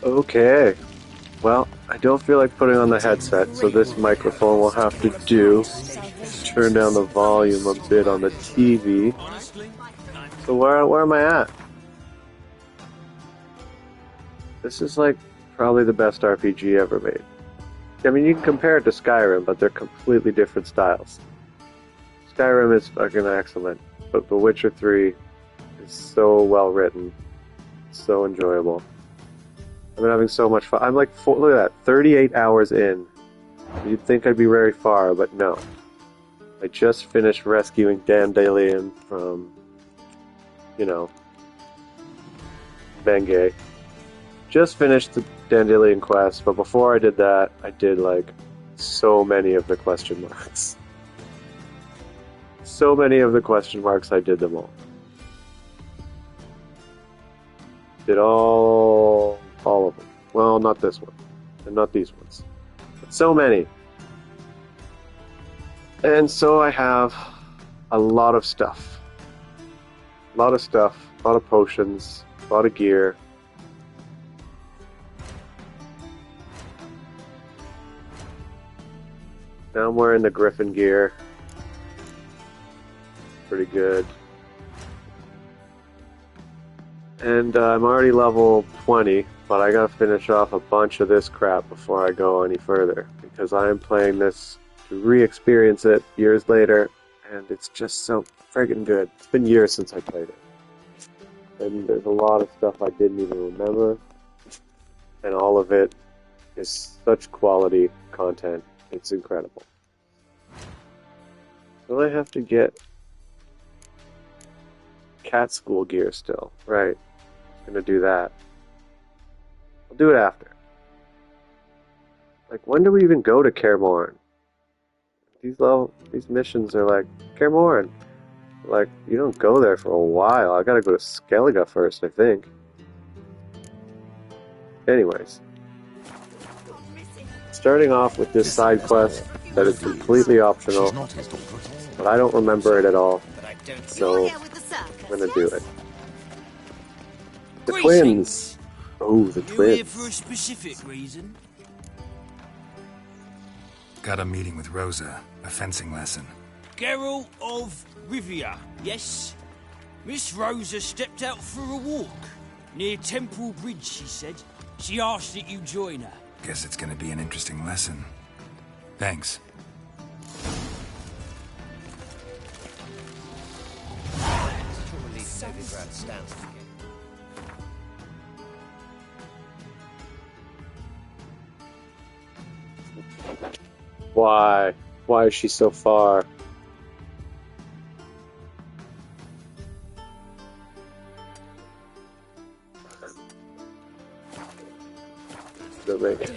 Okay. Well, I don't feel like putting on the headset, so this microphone will have to do. Turn down the volume a bit on the TV. So where am I at? This is like probably the best RPG ever made. I mean, you can compare it to Skyrim, but they're completely different styles. Skyrim is fucking excellent, but The Witcher 3 is so well written, so enjoyable. I've been having so much fun. I'm like, look at that, 38 hours in. You'd think I'd be very far, but no. I just finished rescuing Dandelion from, Bengay. Just finished the Dandelion quest, but before I did that, I did like so many of the question marks. So many of the question marks, I did them all. Did all of them. Well, not this one, and not these ones, but so many. And so I have a lot of stuff. A lot of potions, a lot of gear. Now I'm wearing the Griffin gear. Pretty good. And I'm already level 20, but I gotta finish off a bunch of this crap before I go any further, because I am playing this to re-experience it years later, and it's just so friggin' good. It's been years since I played it. And there's a lot of stuff I didn't even remember, and all of it is such quality content. It's incredible. So I have to get cat school gear still. Right. I'm gonna do that. I'll do it after. Like, when do we even go to Kaer Morhen? These missions are like, Kaer Morhen. Like, you don't go there for a while. I gotta go to Skellige first, I think. Anyways. Starting off with this side quest that is completely optional, but I don't remember it at all, so I'm gonna do it. The twins! Oh, the twins. You're here for a specific reason? Got a meeting with Rosa, a fencing lesson. Geralt of Rivia, yes? Miss Rosa stepped out for a walk. Near Temple Bridge, she said. She asked that you join her. Guess it's gonna be an interesting lesson. Thanks. Why? Why is she so far? Don't make it.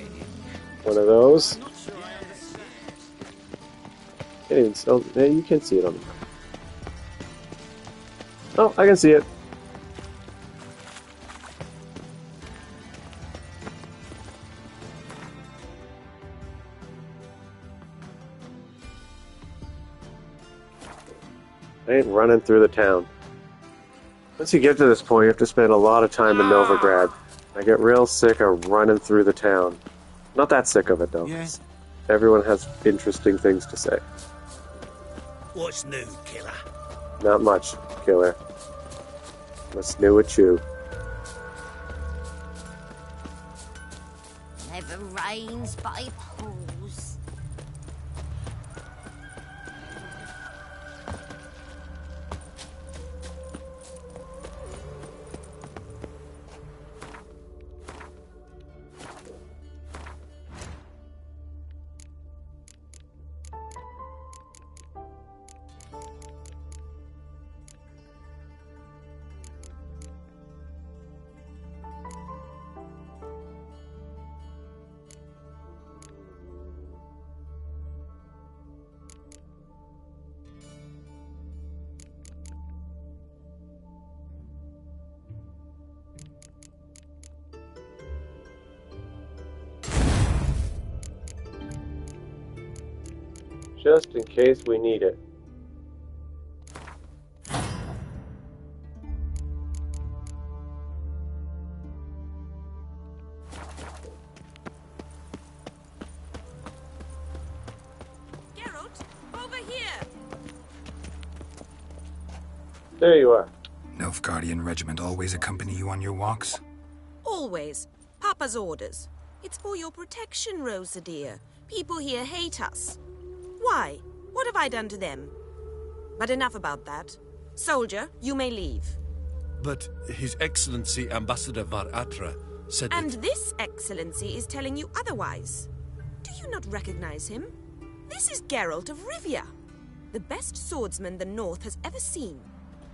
One of those. Can't even still. You can't see it on the map. Oh, I can see it. I ain't running through the town. Once you get to this point, you have to spend a lot of time in Novigrad. I get real sick of running through the town. Not that sick of it, though. Yeah. Everyone has interesting things to say. What's new, killer? Not much, killer. What's new with you? Never rains by pools. Just in case we need it. There you are. Nilfgaardian regiment always accompany you on your walks? Always. Papa's orders. It's for your protection, Rosa dear. People here hate us. Why? What have I done to them? But enough about that. Soldier, you may leave. But His Excellency Ambassador Var Atra said And that... this excellency is telling you otherwise. Do you not recognize him? This is Geralt of Rivia, the best swordsman the North has ever seen.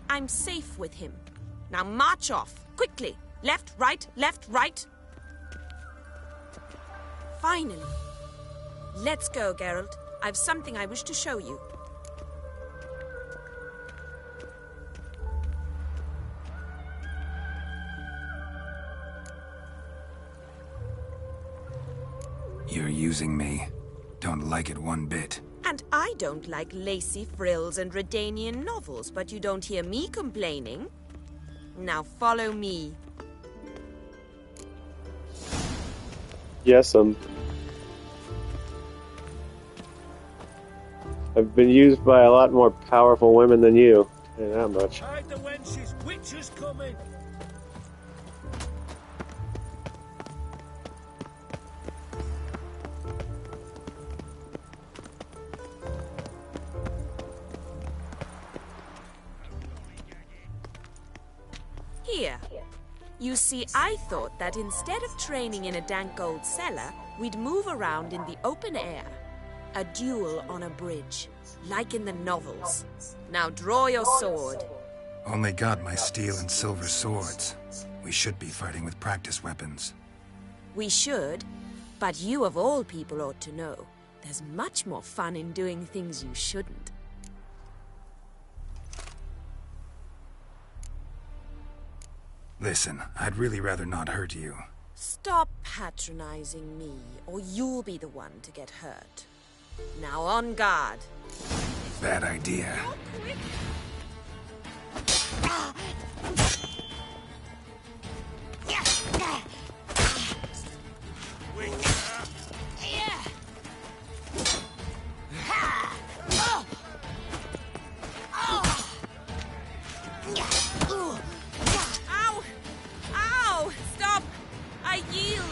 I'm safe with him. Now march off, quickly. Left, right, left, right. Finally. Let's go, Geralt. I've something I wish to show you. You're using me. Don't like it one bit. And I don't like lacy frills and Redanian novels, but you don't hear me complaining. Now follow me. Yes, I've been used by a lot more powerful women than you. Ain't that much. Hide the wenches, witches coming! Here. You see, I thought that instead of training in a dank old cellar, we'd move around in the open air. A duel on a bridge, like in the novels. Now draw your sword. Only got my steel and silver swords. We should be fighting with practice weapons. We should, but you of all people ought to know. There's much more fun in doing things you shouldn't. Listen, I'd really rather not hurt you. Stop patronizing me, or you'll be the one to get hurt. Now on guard. Bad idea. Ow! Ow! Stop! I yield!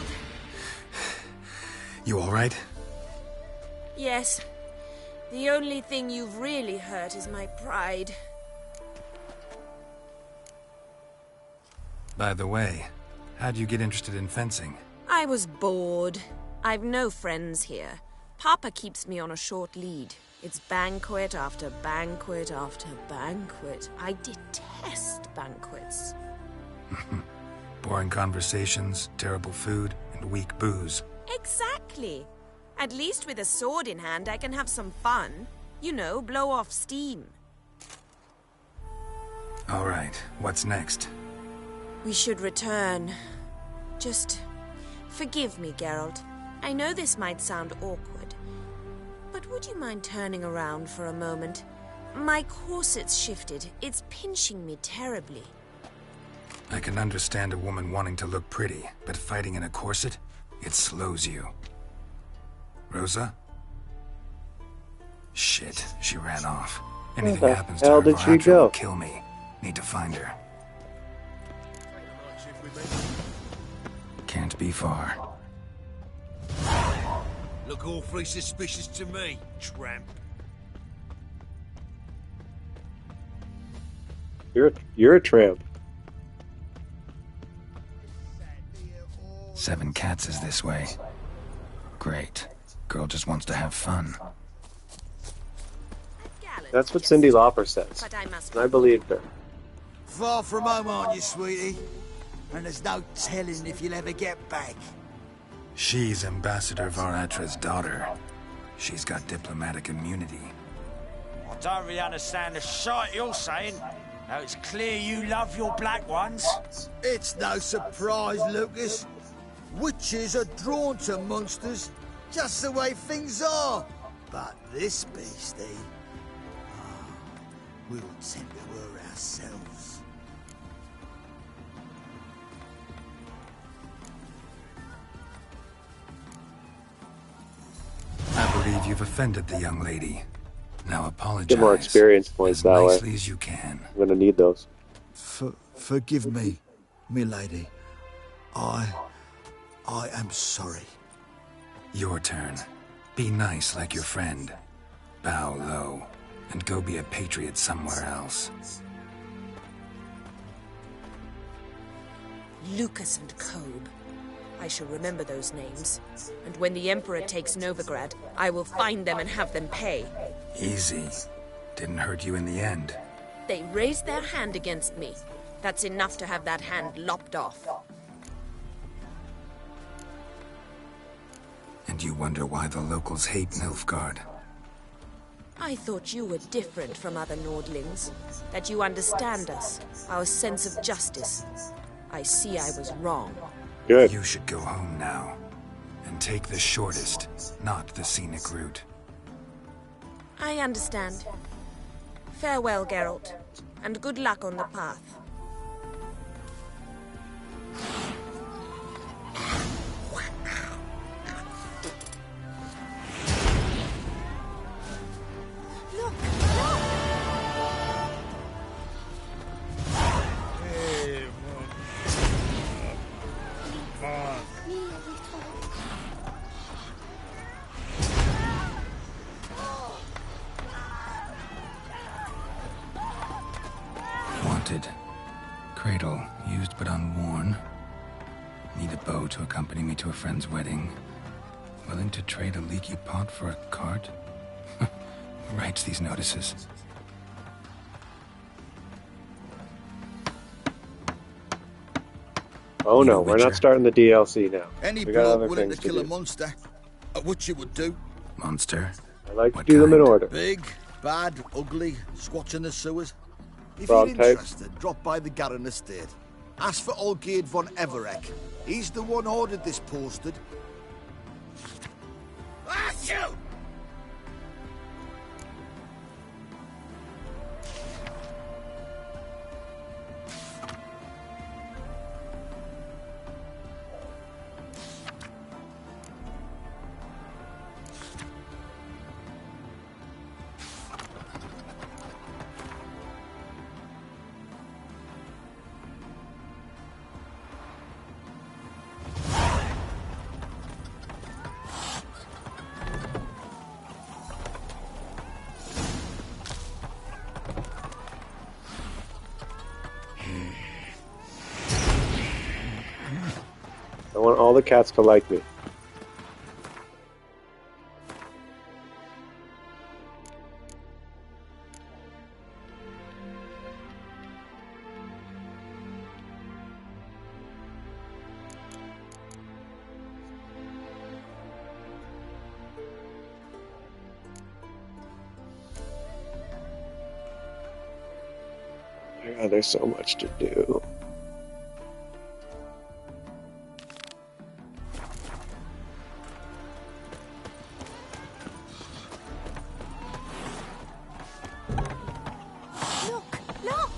You alright? Yes. The only thing you've really hurt is my pride. By the way, how'd you get interested in fencing? I was bored. I've no friends here. Papa keeps me on a short lead. It's banquet after banquet after banquet. I detest banquets. Boring conversations, terrible food, and weak booze. Exactly. At least with a sword in hand, I can have some fun. You know, blow off steam. Alright, what's next? We should return. Just forgive me, Geralt. I know this might sound awkward, but would you mind turning around for a moment? My corset's shifted. It's pinching me terribly. I can understand a woman wanting to look pretty, but fighting in a corset? It slows you. Rosa? Shit, she ran off. Anything Where the happens to hell her, did she Varatra go? will kill me. Need to find her. Can't be far. Look awfully suspicious to me, tramp. You're a tramp. 7 Cats is this way. Great. Girl just wants to have fun. That's what Cyndi Lauper says. But I must. And I believed her. Far from home, aren't you, sweetie? And there's no telling if you'll ever get back. She's Ambassador Varatra's daughter. She's got diplomatic immunity. I don't really understand the shite you're saying. Now it's clear you love your black ones. It's no surprise, Lucas. Witches are drawn to monsters, just the way things are. But this beastie, we'll tend to her ourselves. I believe you've offended the young lady. Now apologize. Get more experience points as that way. nicely as you can. I'm gonna need those. Forgive me, milady. I am sorry. Your turn. Be nice like your friend. Bow low, and go be a patriot somewhere else. Lucas and Kobe. I shall remember those names. And when the Emperor takes Novigrad, I will find them and have them pay. Easy. Didn't hurt you in the end. They raised their hand against me. That's enough to have that hand lopped off. And you wonder why the locals hate Nilfgaard. I thought you were different from other Nordlings. That you understand us, our sense of justice. I see I was wrong. Good. You should go home now. And take the shortest, not the scenic route. I understand. Farewell, Geralt. And good luck on the path. Wanted. Cradle, used but unworn. Need a bow to accompany me to a friend's wedding. Willing to trade a leaky pot for a cart? Who writes these notices? Oh no, we're not starting the DLC now. Any We got bloke other willing things to kill a do. monster, what you would do? Monster? I like to What do them in kind? order. Big, bad, ugly, squatch in the sewers. If Frog you're type. interested, drop by the Garen estate. Ask for Olgierd von Everek. He's the one ordered this posted. Ah, shoot! I want all the cats to like me. God, there's so much to do. Look! Look!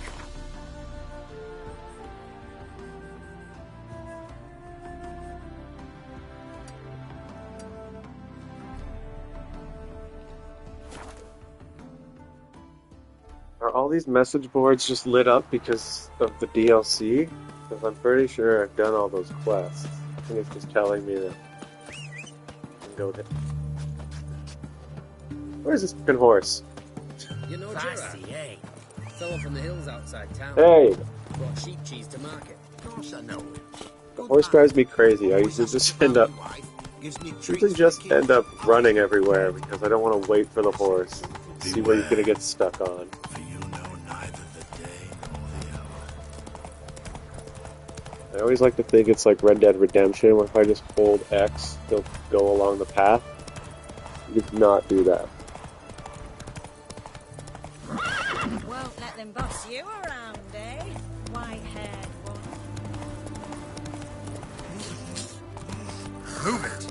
Are all these message boards just lit up because of the DLC? Because I'm pretty sure I've done all those quests. I think it's just telling me that I can go there. Where's this fucking horse? You know Gerard? eh? Fellow from the hills outside town. Hey! Brought sheep cheese to market. Of course I know him. The horse drives me crazy. I usually just end up running everywhere because I don't want to wait for the horse. See where you're gonna get stuck on. For you know neither the day nor the hour. I always like to think it's like Red Dead Redemption, where if I just hold X, they'll go along the path. You did not do that. Won't let them boss you around, eh? White-haired one. Move it!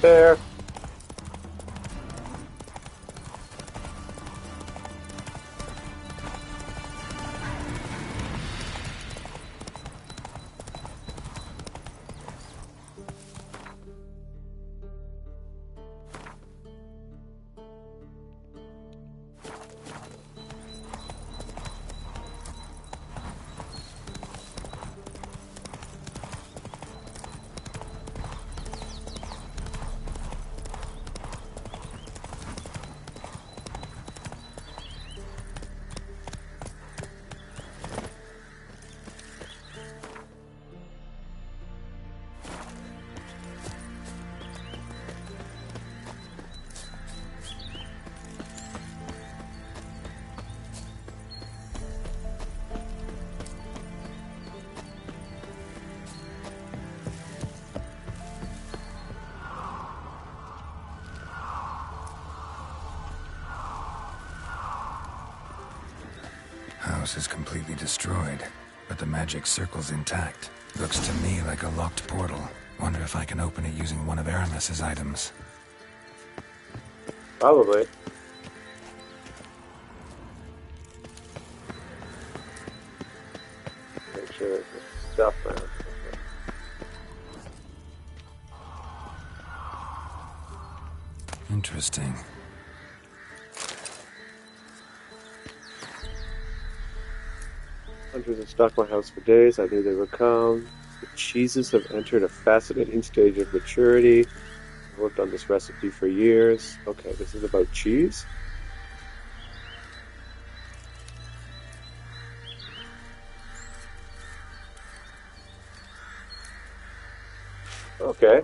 There. house is completely destroyed, but the magic circle's intact. Looks to me like a locked portal. Wonder if I can open it using one of Aramis's items. Probably. Make sure there's stuff around. Interesting. Hunters have stalked my house for days. I knew they would come. The cheeses have entered a fascinating stage of maturity. I've worked on this recipe for years. Okay, this is about cheese. Okay.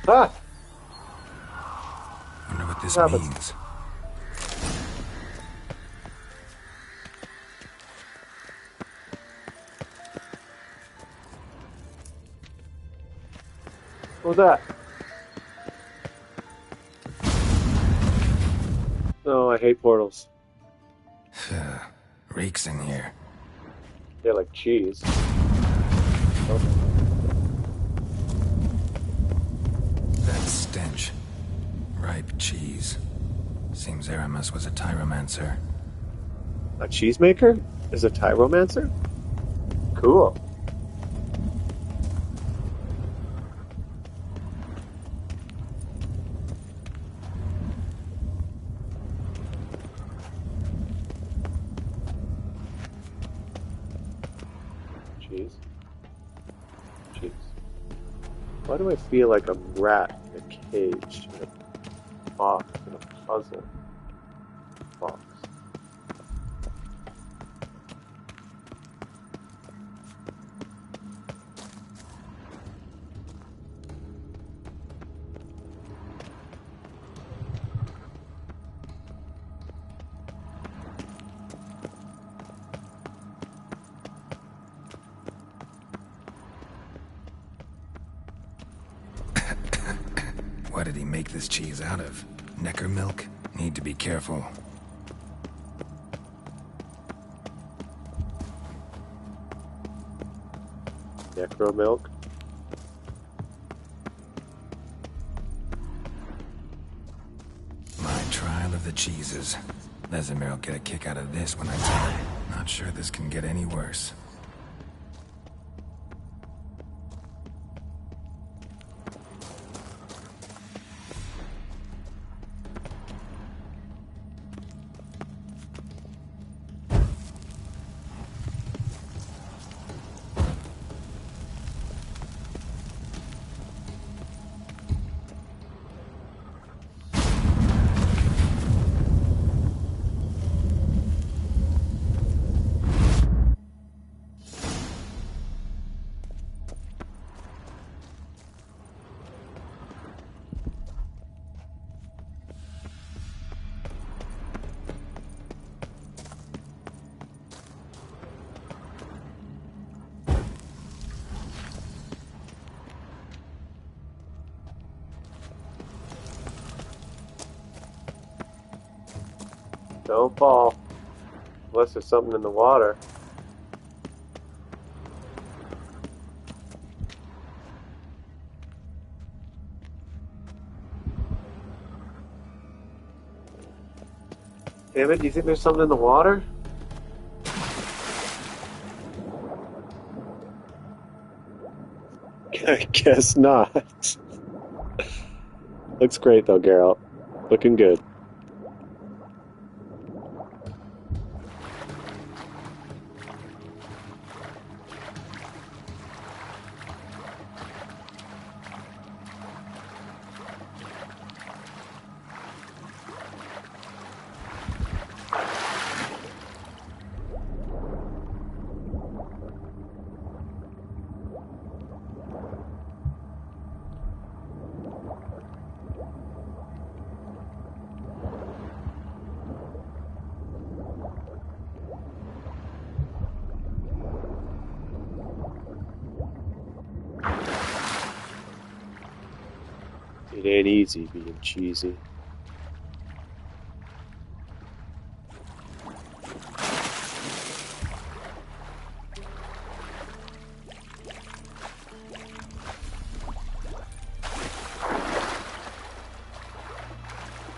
Ah! Wonder what this Rabbits. means. What was that? No, I hate portals. Reeks in here. They're like cheese. That stench. Ripe cheese. Seems Aramis was a tyromancer. A cheesemaker is a tyromancer? Cool. Cheese. Cheese. Why do I feel like a rat in a cage, in a box, in a puzzle box? What did he make this cheese out of? Necker milk? Need to be careful. Necro milk. My trial of the cheeses. Vesemir will get a kick out of this when I tell him. Not sure this can get any worse. Don't fall. Unless there's something in the water. Damn it, do you think there's something in the water? I guess not. Looks great though, Geralt. Looking good. It ain't easy being cheesy.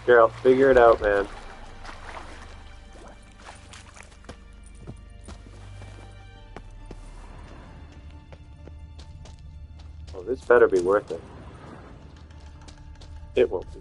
Geralt, figure it out, man. Oh, this better be worth it. It won't be.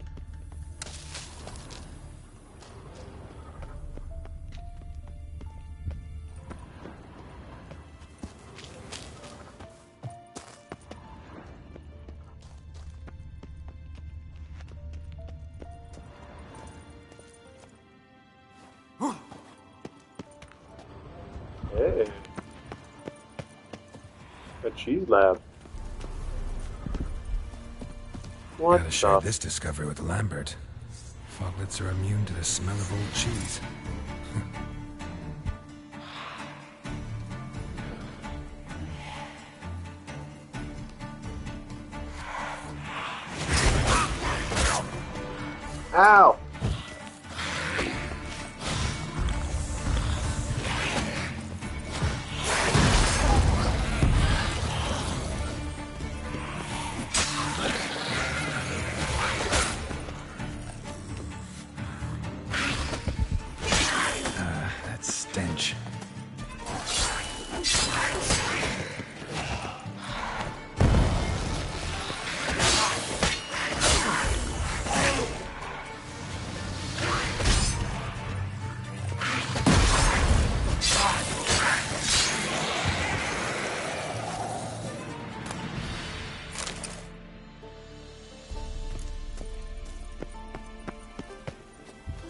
Hey. A cheese lab. What Gotta share the? this discovery with Lambert. Foglets are immune to the smell of old cheese. Ow! That stench.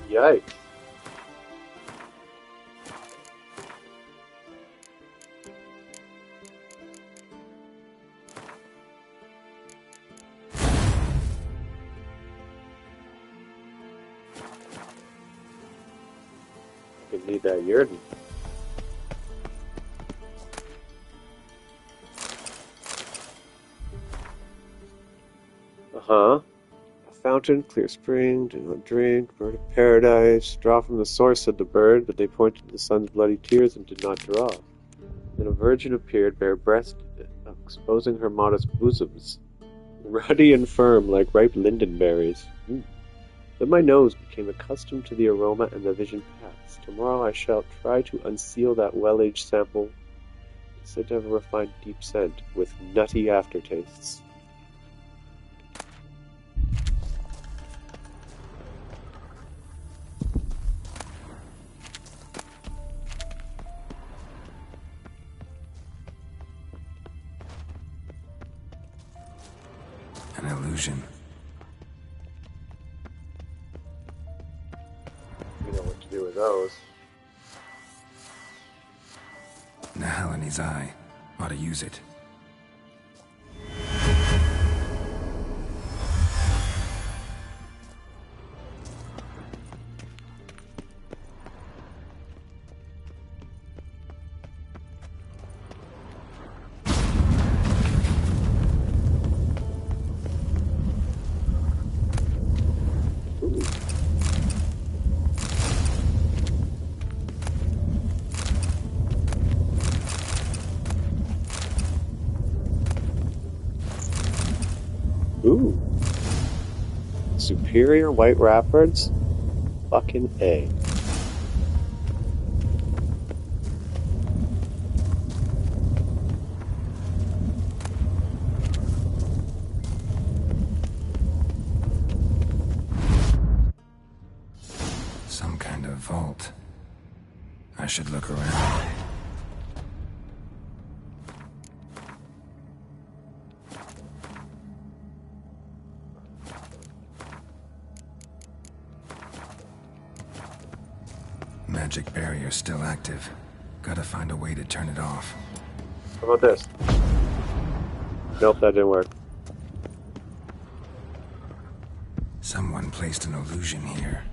Yikes. You need that Yurden. Uh-huh. A fountain, clear spring, do not drink, bird of paradise. Draw from the source, said the bird, but they pointed to the sun's bloody tears and did not draw. Then a virgin appeared, bare-breasted, exposing her modest bosoms, ruddy and firm like ripe linden berries. Then my nose became accustomed to the aroma and the vision passed. Tomorrow I shall try to unseal that well-aged sample. It's said to have a refined deep scent with nutty aftertastes. An illusion. You know what to do with those. Nahal in his eye. Ought to use it. Ooh. Superior white rapids? Fucking A. Some kind of vault. I should look around. Magic barrier still active. Gotta find a way to turn it off. How about this? Nope, that didn't work. Someone placed an illusion here.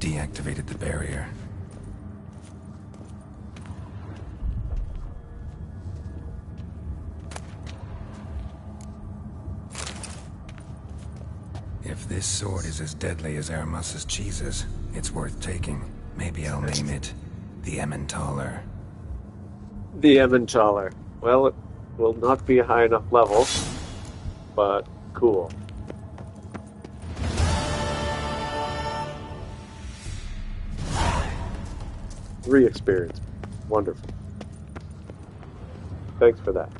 deactivated the barrier. If this sword is as deadly as Aramus's cheeses, it's worth taking. Maybe I'll name it the Emmentaler. The Emmentaler. Well, it will not be a high enough level, but cool. Re-experience. Wonderful. Thanks for that.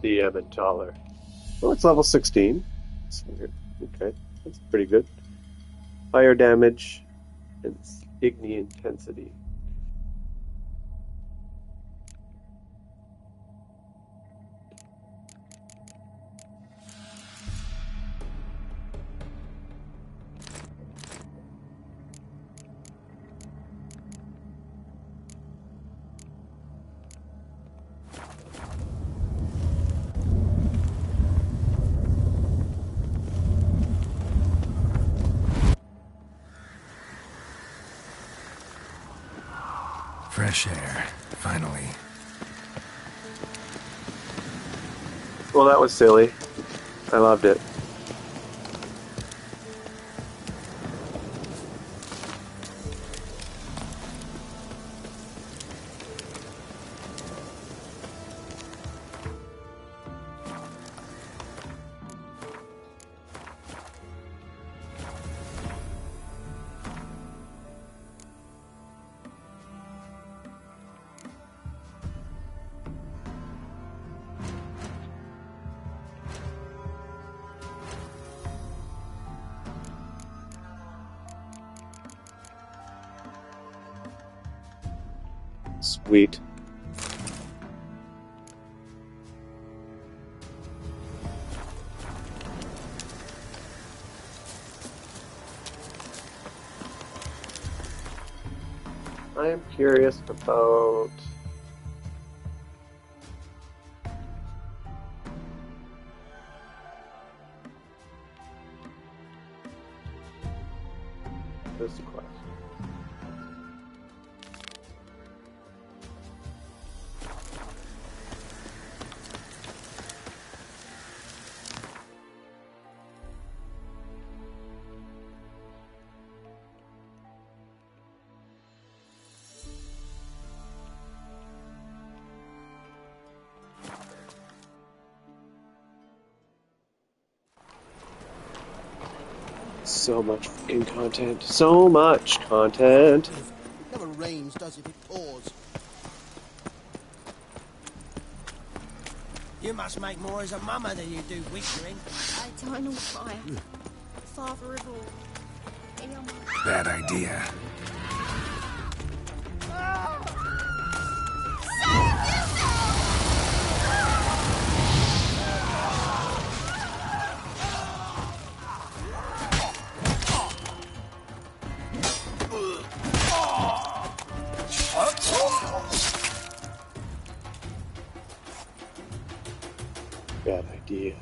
The Emmentaler. Well, it's level 16. Okay, that's pretty good. Fire damage and igni intensity. Fresh air, finally. Well, that was silly. I loved it. Sweet. I am curious about this quest. So much fucking content. So much content. It never rains, does it? It pours. You must make more as a mama than you do whistling. Eternal fire. Father of all. Bad idea. Bad idea.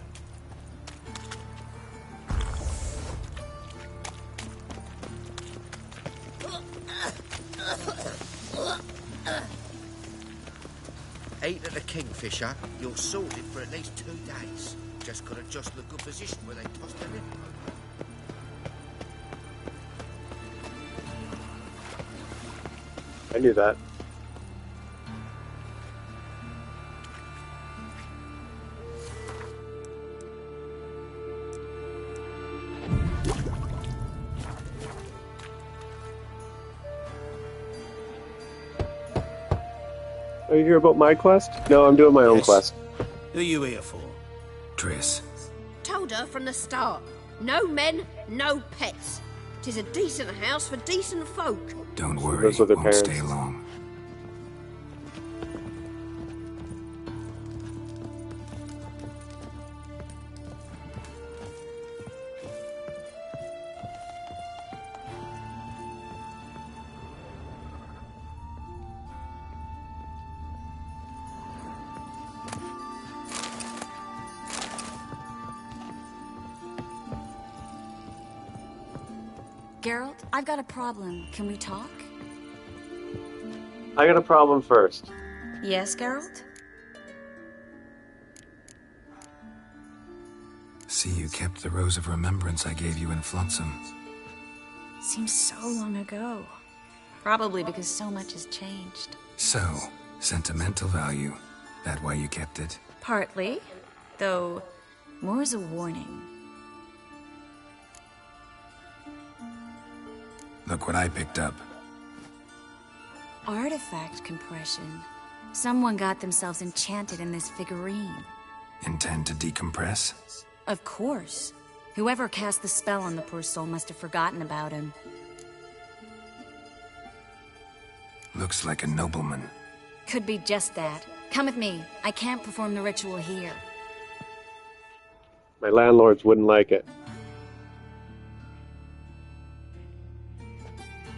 Ate at the Kingfisher, you're sorted for at least 2 days. Just gotta adjust the good position where they tossed the lid. I knew that. Are you here about my quest? No, I'm doing my own quest. Who are you here for? Triss. Told her from the start. No men, no pets. 'Tis a decent house for decent folk. Don't worry, Those are their won't stay parents. long. Geralt, I've got a problem. Can we talk? I got a problem first. Yes, Geralt? See, you kept the Rose of Remembrance I gave you in Flotsam. Seems so long ago. Probably because so much has changed. So, sentimental value. That why you kept it? Partly. Though, more as a warning. Look what I picked up. Artifact compression. Someone got themselves enchanted in this figurine. Intend to decompress? Of course. Whoever cast the spell on the poor soul must have forgotten about him. Looks like a nobleman. Could be just that. Come with me. I can't perform the ritual here. My landlords wouldn't like it.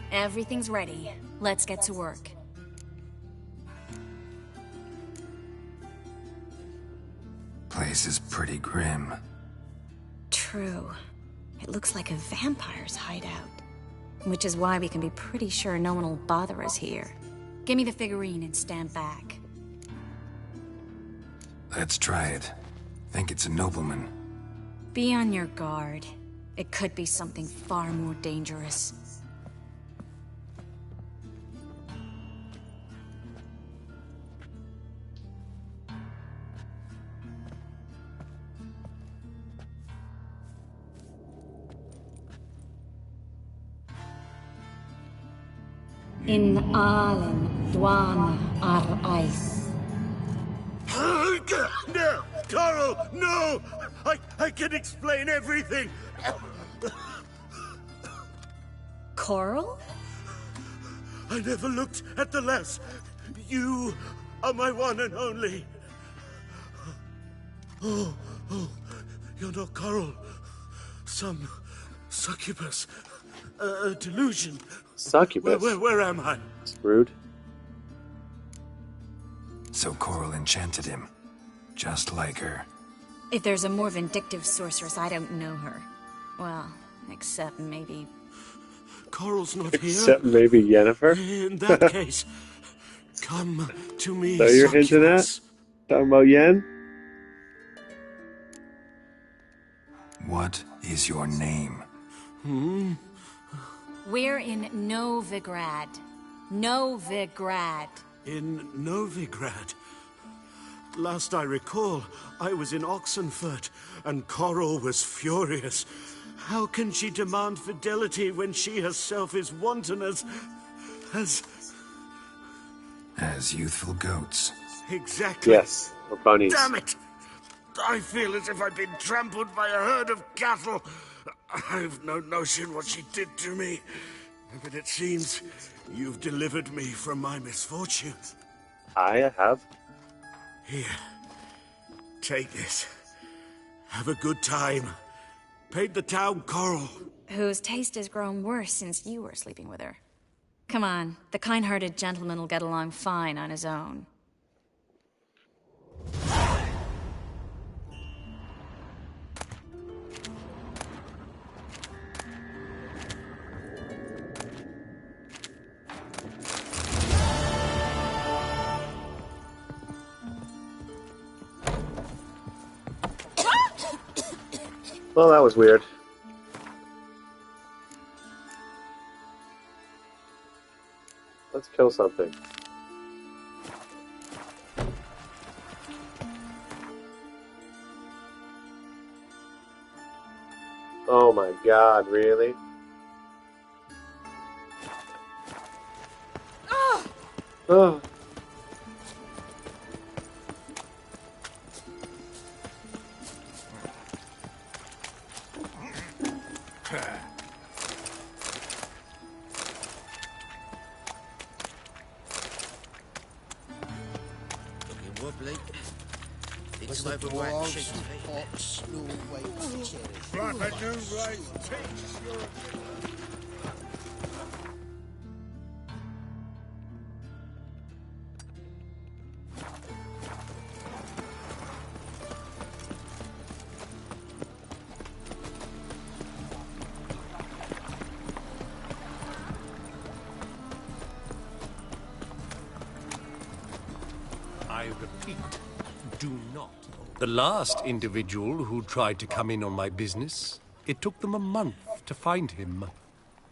Everything's ready. Let's get to work. Place is pretty grim. True. It looks like a vampire's hideout. Which is why we can be pretty sure no one will bother us here. Give me the figurine and stand back. Let's try it. Think it's a nobleman. Be on your guard. It could be something far more dangerous. In Allen, Dwana, ar Ice. No! Coral, no! I can explain everything! Coral? I never looked at the lass. You are my one and only. Oh, you're not Coral. Some succubus. A delusion. Succubus? Where am I? It's rude. So Coral enchanted him. Just like her. If there's a more vindictive sorceress, I don't know her. Well, except maybe... Coral's not here. Except maybe Yennefer? In that case, come to me, So you're hinting at? Talking about Yen? What is your name? We're in Novigrad. Novigrad. In Novigrad? Last I recall, I was in Oxenfurt, and Coral was furious. How can she demand fidelity when she herself is wanton as youthful goats. Exactly. Yes, or bunnies. Damn it! I feel as if I've been trampled by a herd of cattle. I've no notion what she did to me, but it seems you've delivered me from my misfortune. I have? Here, take this. Have a good time. Paint the town Coral. Whose taste has grown worse since you were sleeping with her. Come on, the kind-hearted gentleman will get along fine on his own. Well, that was weird. Let's kill something. Oh my god, really? Oh. Looking wobbly. It's Was the overweight dwarves sheep. ox no weight cherry? Black and new right takes your... I repeat, do not. The last individual who tried to come in on my business, it took them a month to find him.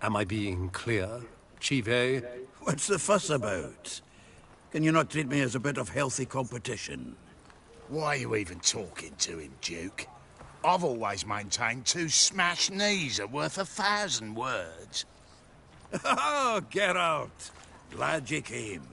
Am I being clear, Chive? What's the fuss about? Can you not treat me as a bit of healthy competition? Why are you even talking to him, Duke? I've always maintained 2 smashed knees are worth 1,000 words. Oh, get out! Glad you came.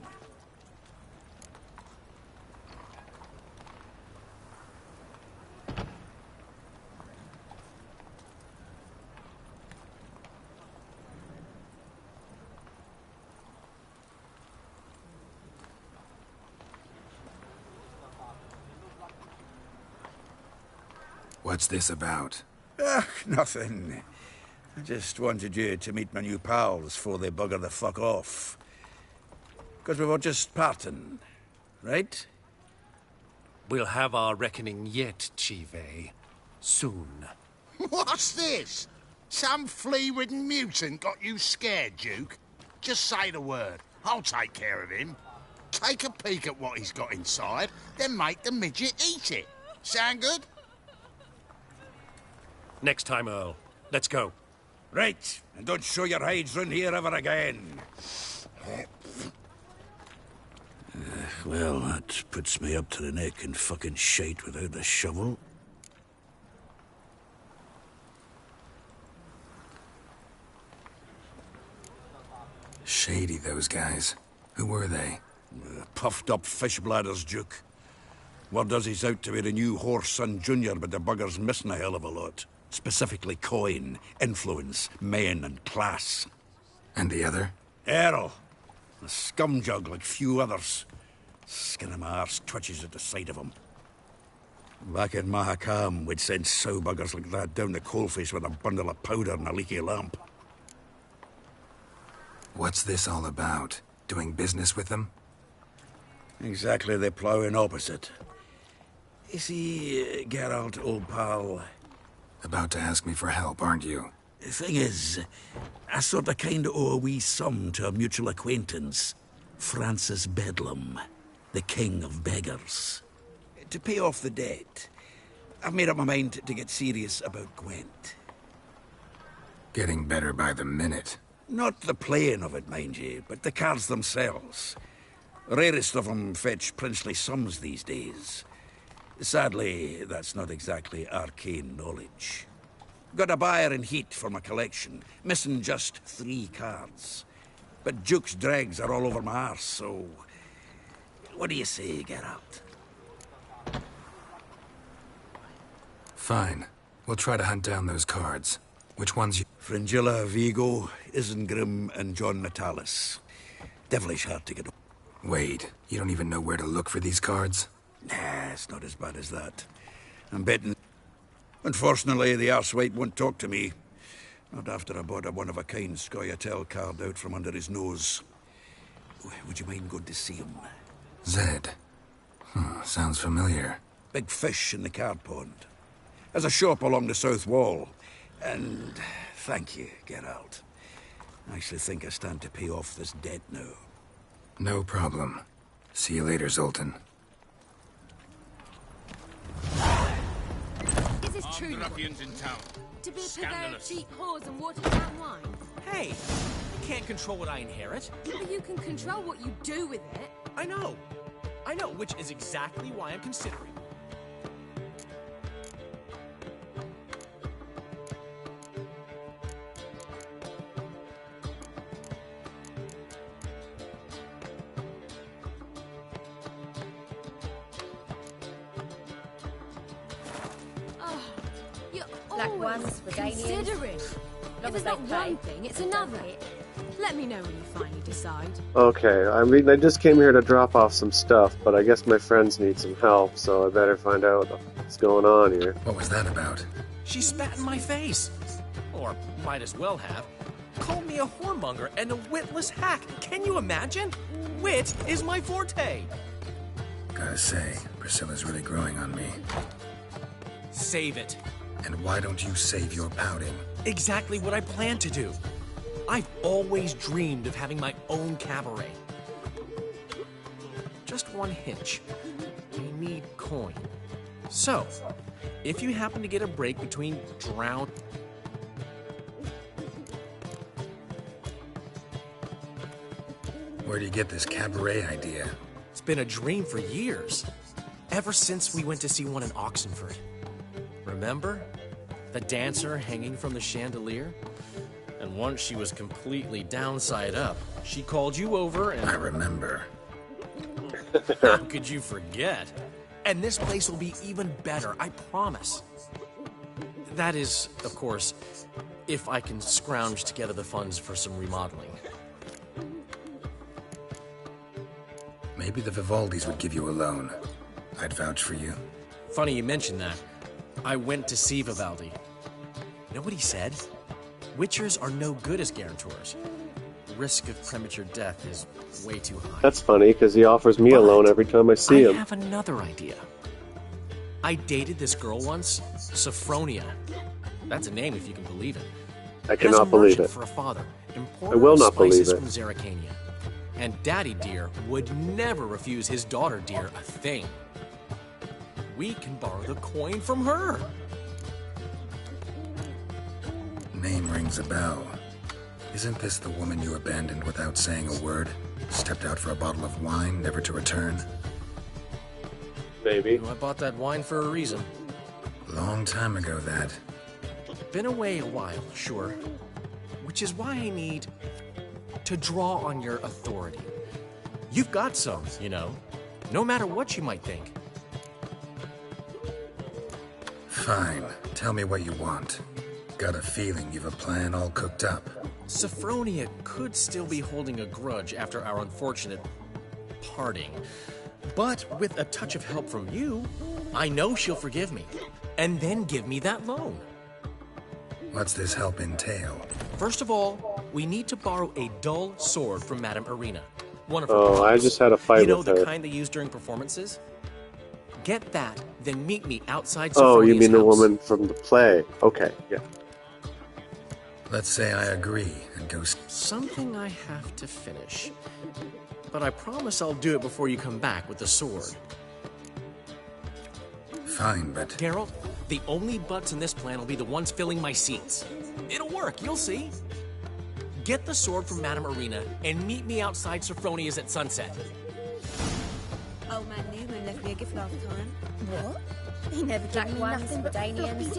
What's this about? Nothing. I just wanted you to meet my new pals before they bugger the fuck off. Because we were just parting, right? We'll have our reckoning yet, Chive. Soon. What's this? Some flea-ridden mutant got you scared, Duke? Just say the word. I'll take care of him. Take a peek at what he's got inside, then make the midget eat it. Sound good? Next time, Earl. Let's go. Right, and don't show your hides round here ever again. Well, that puts me up to the neck in fucking shite without the shovel. Shady, those guys. Who were they? Puffed up fish bladders, Duke. Word does he's out to be the new Whoreson Jr., but the bugger's missing a hell of a lot. Specifically coin, influence, men, and class. And the other? Errol. A scumjug like few others. Skin of my arse twitches at the sight of him. Back in Mahakam, we'd send sow buggers like that down the coalface with a bundle of powder and a leaky lamp. What's this all about? Doing business with them? Exactly the ploughing opposite. You see, Geralt, old pal... About to ask me for help, aren't you? The thing is, I sort of kind of owe a wee sum to a mutual acquaintance. Francis Bedlam, the king of beggars. To pay off the debt, I've made up my mind to get serious about Gwent. Getting better by the minute. Not the playing of it, mind you, but the cards themselves. Rarest of them fetch princely sums these days. Sadly, that's not exactly arcane knowledge. Got a buyer in heat for my collection, missing just 3 cards. But Duke's dregs are all over my arse, so... What do you say, Geralt? Fine. We'll try to hunt down those cards. Which ones you... Fringilla, Vigo, Isengrim, and John Natalis. Devilish hard to get... Wait, you don't even know where to look for these cards? Nah, it's not as bad as that. I'm betting... Unfortunately, the arsewite won't talk to me. Not after I bought a one-of-a-kind Scoia'tael card out from under his nose. Would you mind going to see him? Zed. Sounds familiar. Big fish in the card pond. Has a shop along the south wall. And thank you, Geralt. I actually think I stand to pay off this debt now. No problem. See you later, Zoltan. Is this true? Ruffians in town. To be a purveyor of Scandalous. cheap whores and watered down wine? Hey, you can't control what I inherit. But you can control what you do with it. I know, which is exactly why I'm considering. Black Always ones, Regalians. considering. If it's not one thing, it's another. Let me know when you finally decide. Okay, I mean, I just came here to drop off some stuff, but I guess my friends need some help, so I better find out what's going on here. What was that about? She spat in my face. Or might as well have. Called me a whoremonger and a witless hack. Can you imagine? Wit is my forte. Gotta say, Priscilla's really growing on me. Save it. And why don't you save your pouting? Exactly what I plan to do. I've always dreamed of having my own cabaret. Just one hitch. I need coin. So, if you happen to get a break between drown... Where do you get this cabaret idea? It's been a dream for years. Ever since we went to see one in Oxenford. Remember? The dancer hanging from the chandelier? And once she was completely downside up, she called you over and... I remember. How could you forget? And this place will be even better, I promise. That is, of course, if I can scrounge together the funds for some remodeling. Maybe the Vivaldis would give you a loan. I'd vouch for you. Funny you mention that. I went to see Vivaldi. You know what he said? Witchers are no good as guarantors. Risk of premature death is way too high. That's funny, because he offers me a loan every time I see him. I have another idea. I dated this girl once, Sophronia. That's a name if you can believe it. I cannot believe it. For a father, I will not believe it. from Zerrikania. And Daddy Dear would never refuse his daughter Dear a thing. We can borrow the coin from her. Name rings a bell. Isn't this the woman you abandoned without saying a word? Stepped out for a bottle of wine, never to return? Maybe. I bought that wine for a reason. Long time ago, that. Been away a while, sure. Which is why I need to draw on your authority. You've got some, you know. No matter what you might think. Fine. Tell me what you want. Got a feeling you've a plan all cooked up. Sophronia could still be holding a grudge after our unfortunate parting. But with a touch of help from you, I know she'll forgive me. And then give me that loan. What's this help entail? First of all, we need to borrow a dull sword from Madame Irina. One of her Oh, I just had a fight with her. You know the kind they use during performances? Get that, then meet me outside Oh, Sophronia's you mean the house. woman from the play. Okay, yeah. Let's say I agree and go... Something I have to finish. But I promise I'll do it before you come back with the sword. Fine, but... Geralt, the only butts in this plan will be the ones filling my seats. It'll work, you'll see. Get the sword from Madame Irina and meet me outside Sophronia's at sunset. Old man Newman left me a gift last time. What? He never gave me nothing but Danians.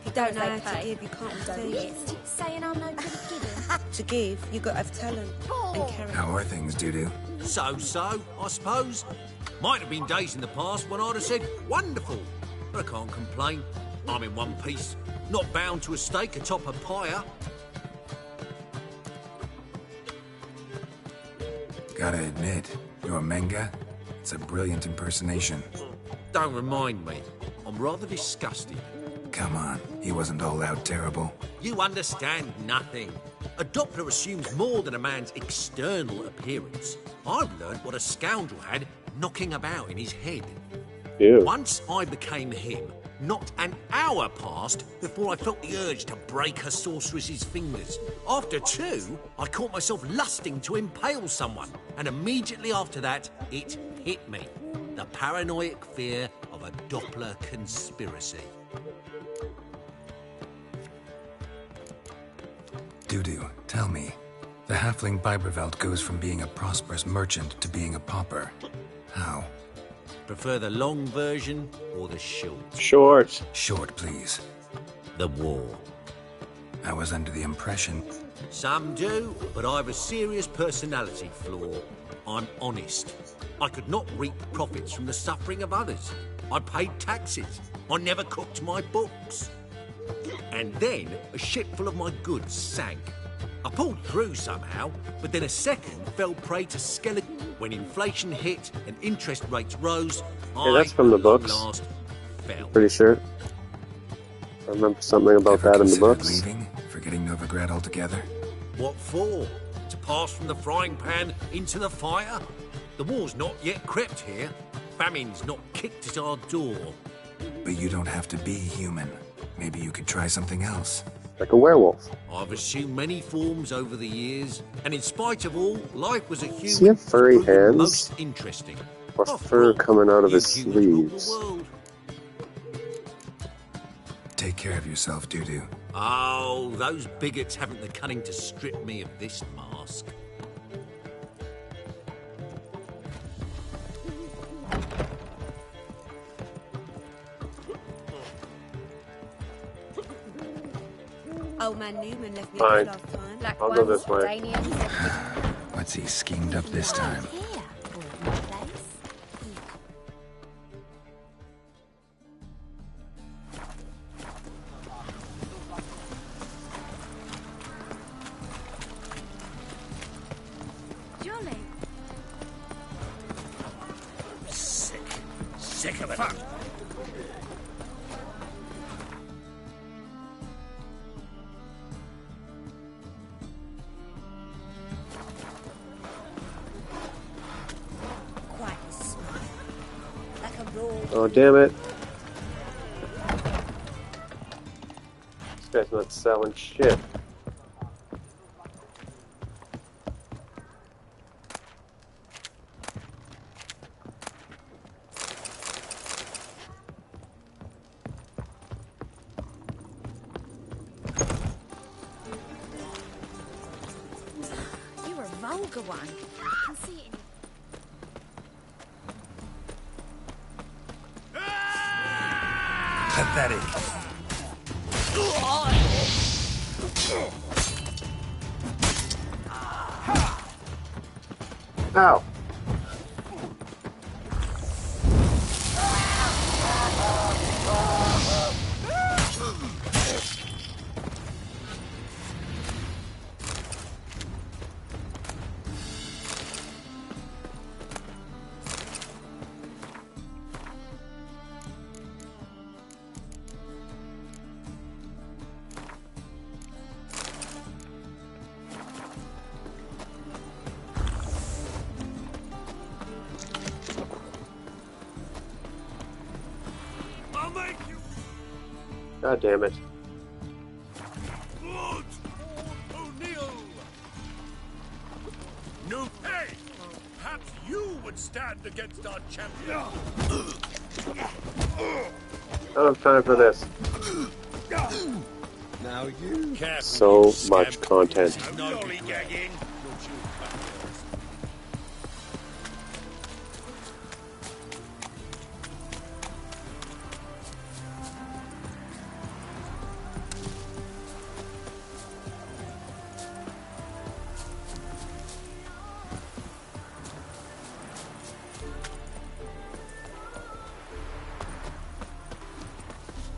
If you don't know how to give, you can't receive. Saying I'm no good at giving. To give, you got to have talent and character. How are things, Dudu? So, I suppose. Might have been days in the past when I'd have said, wonderful. But I can't complain. I'm in one piece. Not bound to a stake atop a pyre. Gotta admit, your Menga, it's a brilliant impersonation. Don't remind me. I'm rather disgusted. Come on, he wasn't all out terrible. You understand nothing. A Doppler assumes more than a man's external appearance. I've learned what a scoundrel had knocking about in his head. Ew. Once I became him, not an hour passed before I felt the urge to break a sorceress's fingers. After 2, I caught myself lusting to impale someone, and immediately after that, it hit me. The paranoid fear of a Doppler conspiracy. Dudu, tell me. The halfling Biberveld goes from being a prosperous merchant to being a pauper. How? Prefer the long version or the short? Short. Short, please. The war. I was under the impression... Some do, but I have a serious personality flaw. I'm honest. I could not reap profits from the suffering of others. I paid taxes. I never cooked my books. And then a ship full of my goods sank. I pulled through somehow, but then a second fell prey to Skellige. When inflation hit and interest rates rose, Hey, that's from the books. last fell. Pretty sure. I remember something about that in the books. Leaving? Forgetting Novigrad altogether? What for? To pass from the frying pan into the fire? The war's not yet crept here. Famine's not kicked at our door. But you don't have to be human. Maybe you could try something else. Like a werewolf. I've assumed many forms over the years, and in spite of all, life as a human Does he have furry has proven hands? most interesting. Or fur coming out of You his humans rule the sleeves? world. Take care of yourself, Dudu. Oh, those bigots haven't the cunning to strip me of this mask. Old man Newman left me Fine. last time. Black I'll go ones, this way. Danians. What's he schemed up this time? Here, boarding place. Jolly. Sick of it. Quite a smile. Like a raw. Oh, damn it. This guy's not selling shit. You're a vulgar one. I can see it in Pathetic. Ow! I'll make you God damn it. blood, O'Neill. No, hey, perhaps you would stand against our champion. I don't have time for this. Now you. Careful, So you much scamp. content. No lollygagging. Not you,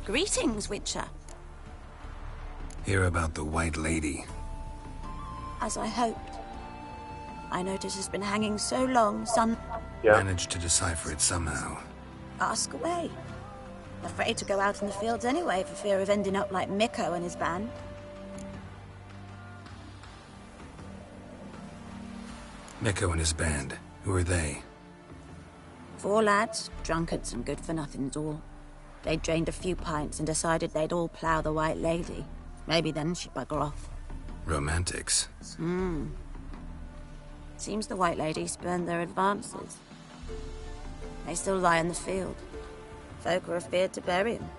Greetings, Witcher. Hear about the White Lady. As I hoped. I notice it's been hanging so long, son. Yeah. Managed to decipher it somehow. Ask away. Afraid to go out in the fields anyway for fear of ending up like Mikko and his band. Mikko and his band. Who are they? 4 lads, drunkards and good-for-nothings all. They'd drained a few pints and decided they'd all plough the White Lady. Maybe then she'd bugger off. Romantics. Seems the White Lady spurned their advances. They still lie in the field. Folk are afeard to bury them.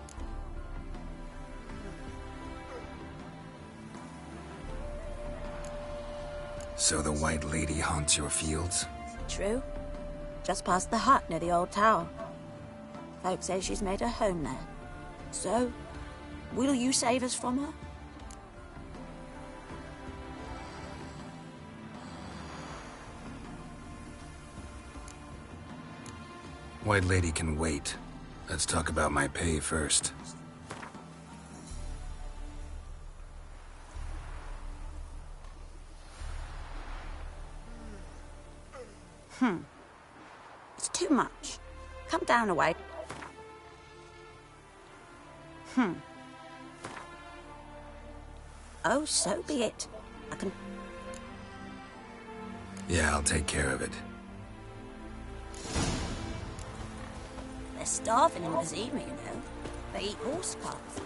So the White Lady haunts your fields? True. Just past the hut near the old tower. Folk say she's made her home there. So, will you save us from her? White Lady can wait. Let's talk about my pay first. It's too much. Come down a way. Oh, so be it. I can... Yeah, I'll take care of it. They're starving in Vizima, you know. They eat horse parts.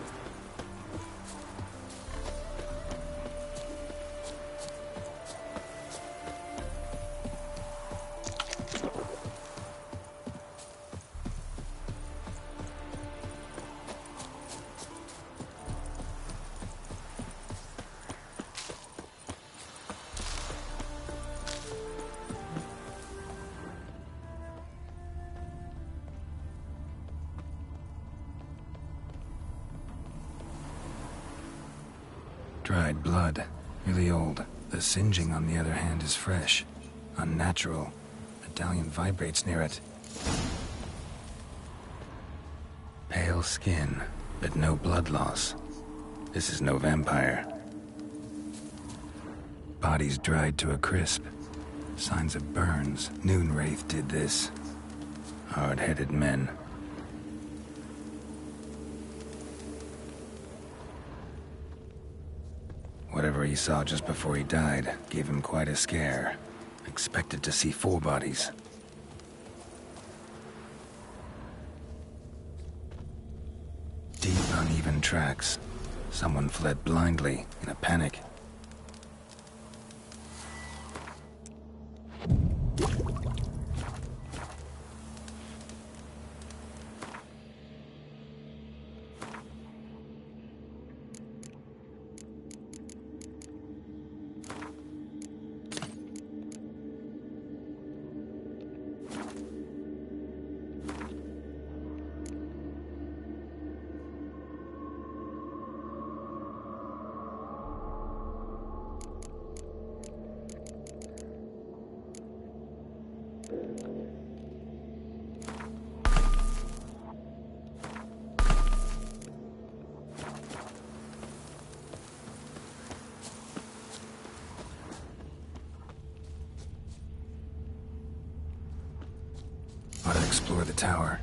Dried blood. Really old. The singeing, on the other hand, is fresh. Unnatural. Medallion vibrates near it. Pale skin, but no blood loss. This is no vampire. Body's dried to a crisp. Signs of burns. Noonwraith did this. Hard-headed men. Whatever he saw just before he died gave him quite a scare. Expected to see 4 bodies. Deep, uneven tracks. Someone fled blindly, in a panic. Ought to explore the tower.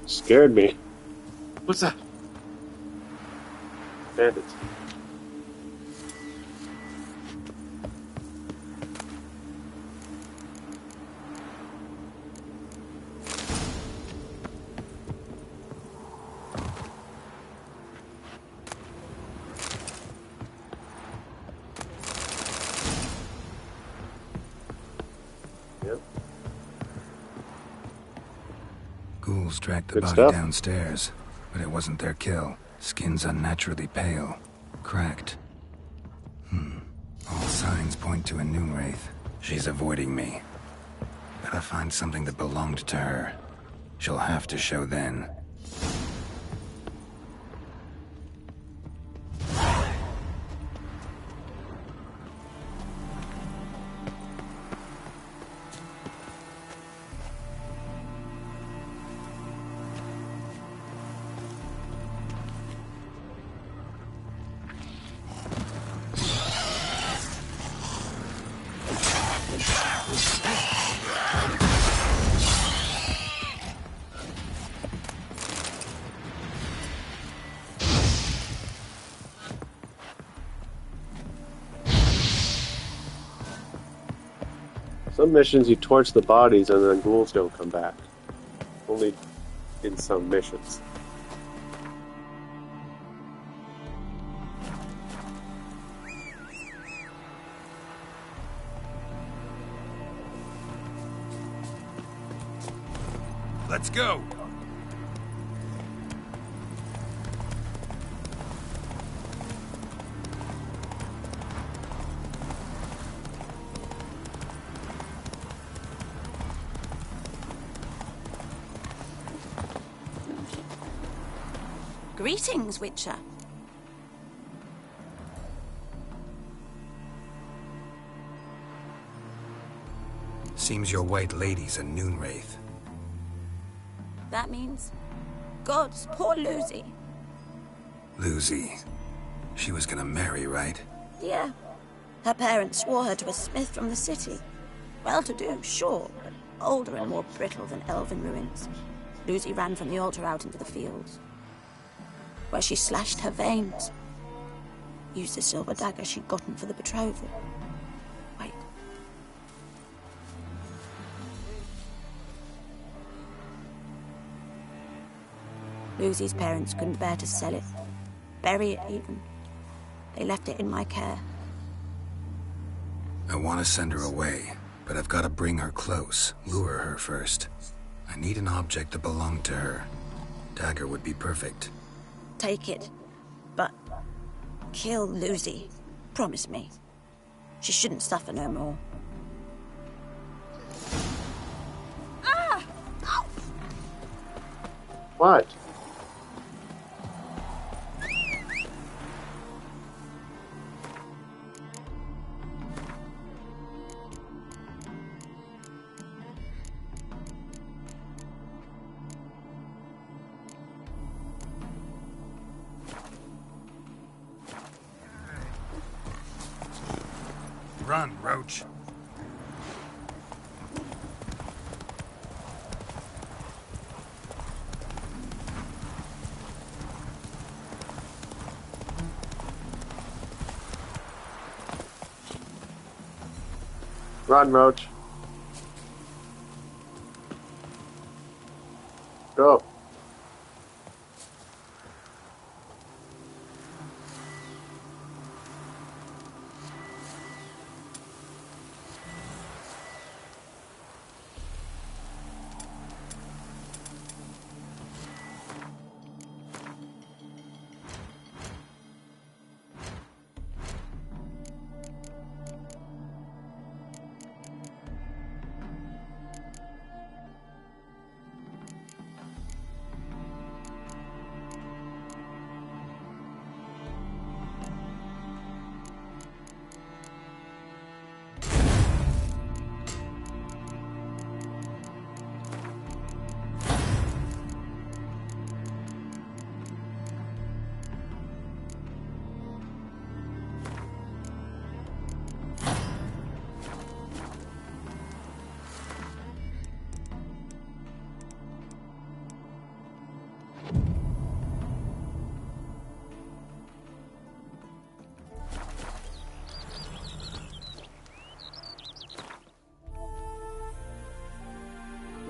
Scared me. What's that? Bandits. Ghouls dragged the Good body stuff. downstairs, but it wasn't their kill. Skin's unnaturally pale. Cracked. All signs point to a Noonwraith. She's avoiding me. Gotta find something that belonged to her. She'll have to show then. Some missions you torch the bodies and then ghouls don't come back. Only in some missions. Let's go! Greetings, Witcher. Seems your white lady's a Noonwraith. That means... Gods, poor Lucy. Lucy. She was gonna marry, right? Yeah. Her parents swore her to a smith from the city. Well-to-do, sure, but older and more brittle than elven ruins. Lucy ran from the altar out into the fields, where she slashed her veins. Used the silver dagger she'd gotten for the betrothal. Wait. Lucy's parents couldn't bear to sell it. Bury it, even. They left it in my care. I want to send her away, but I've got to bring her close, lure her first. I need an object that belonged to her. Dagger would be perfect. Take it, but kill Lucy. Promise me. She shouldn't suffer no more. What? Run, Roach. Run, Roach. Go.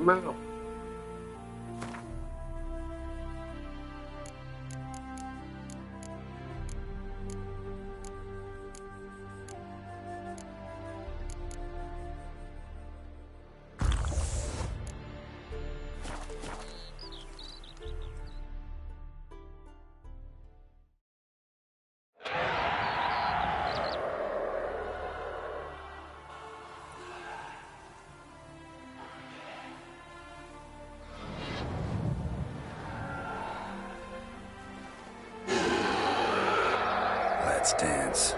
No. Let's dance.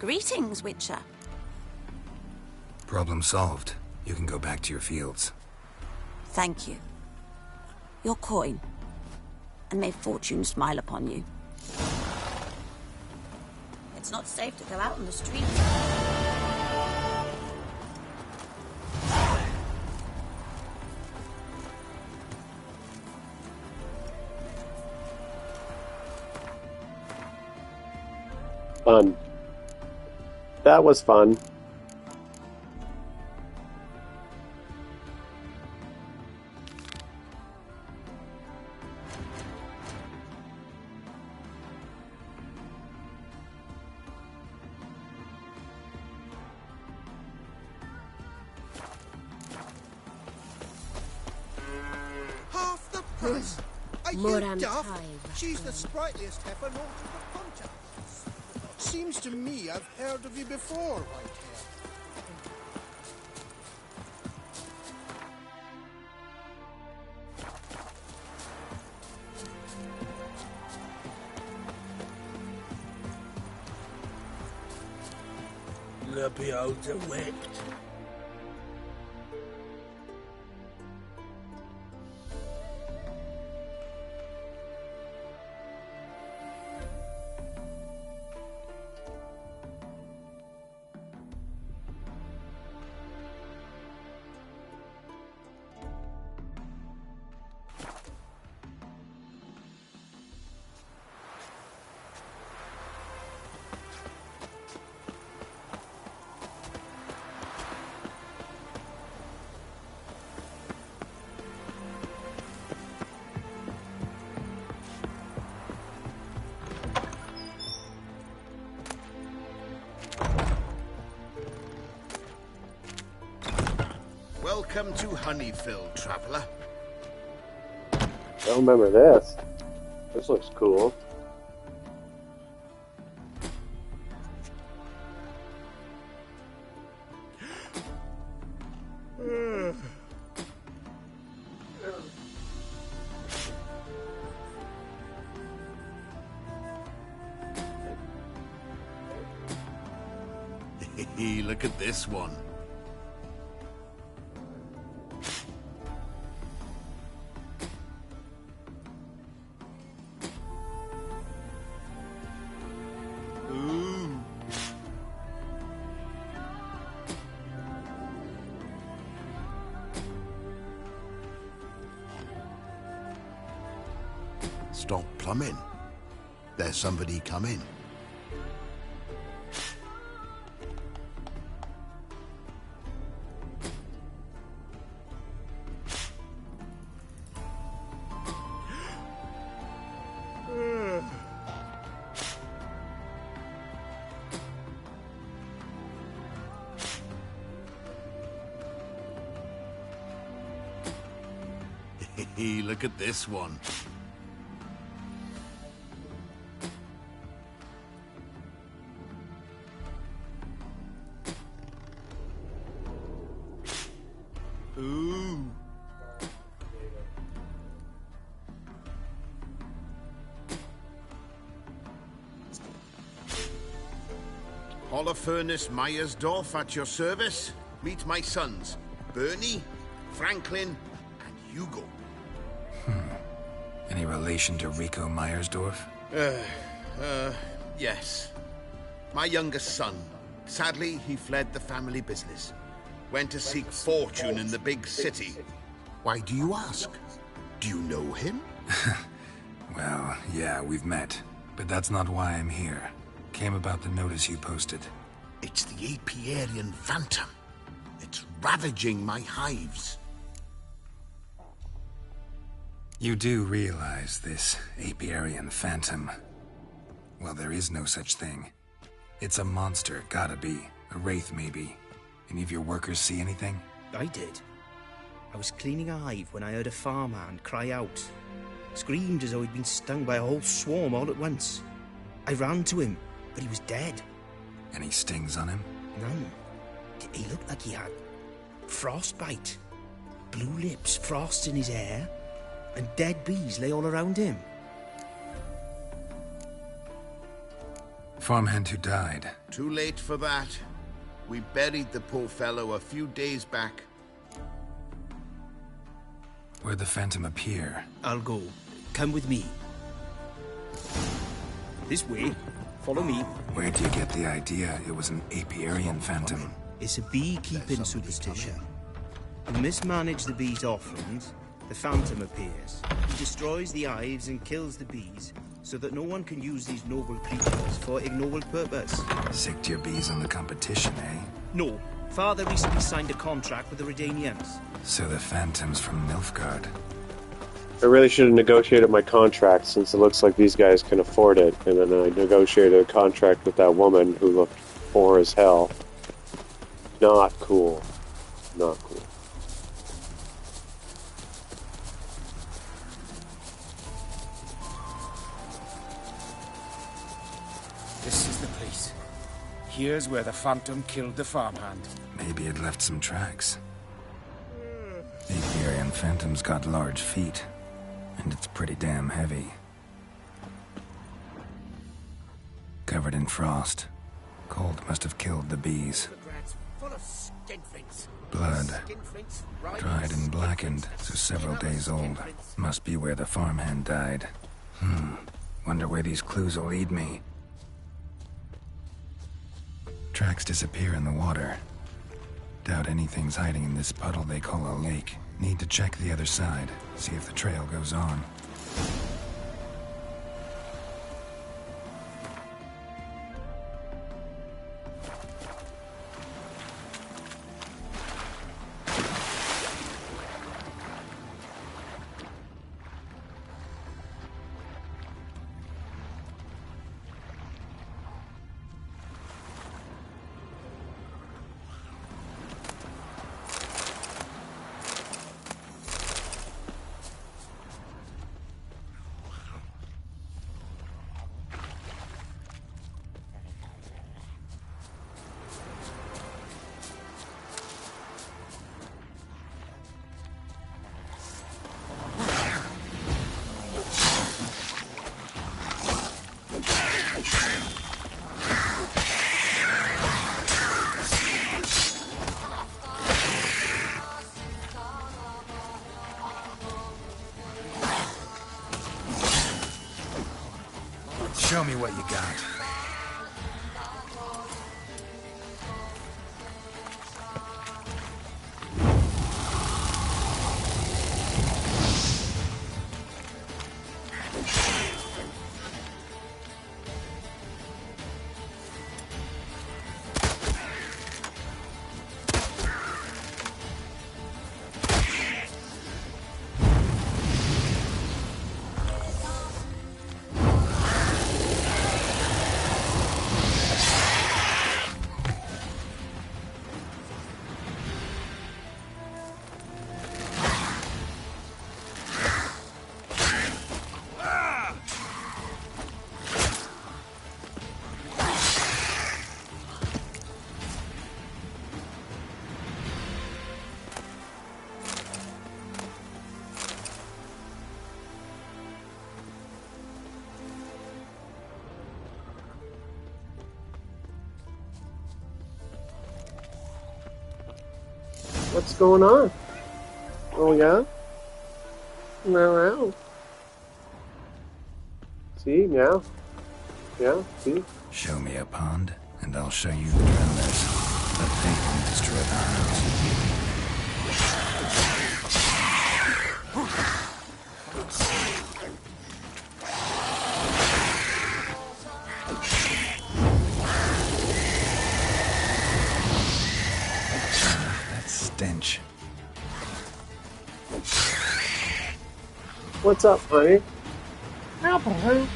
Greetings, Witcher. Problem solved. You can go back to your fields. Thank you. Your coin. And may fortune smile upon you. It's not safe to go out on the street. Fun. That was fun. Half the price. Are you Moran daft? Tive. She's the sprightliest heifer north of the Ponta. Seems to me I've heard of you before, Whitehair. Luppy out the whipped. Welcome to Honeyfield, traveller. I don't remember this. This looks cool. Look at this one. Stop plumbing. There's somebody coming. Look at this one. Ooh. Holofernes Meyersdorf at your service. Meet my sons, Bernie, Franklin, and Hugo. Any relation to Rico Meyersdorf? Yes. My youngest son. Sadly, he fled the family business. Went to seek fortune in the big city. Why do you ask? Do you know him? Well, yeah, we've met. But that's not why I'm here. Came about the notice you posted. It's the Apiarian Phantom. It's ravaging my hives. You do realize this Apiarian Phantom? Well, there is no such thing. It's a monster, gotta be. A wraith, maybe. Any of your workers see anything? I did. I was cleaning a hive when I heard a farmhand cry out. Screamed as though he'd been stung by a whole swarm all at once. I ran to him, but he was dead. Any stings on him? None. He looked like he had frostbite. Blue lips, frost in his hair, and dead bees lay all around him. Farmhand who died. Too late for that. We buried the poor fellow a few days back. Where'd the Phantom appear? I'll go. Come with me. This way. Follow me. Where'd you get the idea it was an Apiarian Phantom? It's a beekeeping superstition. You mismanage the bees' offerings, the Phantom appears. He destroys the hives and kills the bees, so that no one can use these noble creatures for ignoble purpose. Sick to your bees on the competition, eh? No. Father recently signed a contract with the Redanians. So the Phantoms from Nilfgaard. I really should have negotiated my contract, since it looks like these guys can afford it, and then I negotiated a contract with that woman who looked poor as hell. Not cool. Not cool. This is the place. Here's where the Phantom killed the farmhand. Maybe it left some tracks. The Iberian Phantom's got large feet, and it's pretty damn heavy. Covered in frost. Cold must have killed the bees. Blood. Dried and blackened, so several days old. Must be where the farmhand died. Wonder where these clues will lead me. Tracks disappear in the water. Doubt anything's hiding in this puddle they call a lake. Need to check the other side, see if the trail goes on. Show me what you got. What's going on? Oh, yeah? Meow. See? Meow. Yeah, see? Show me a pond, and I'll show you the drowners. But they can destroy the house. Stench. What's up, honey? I'm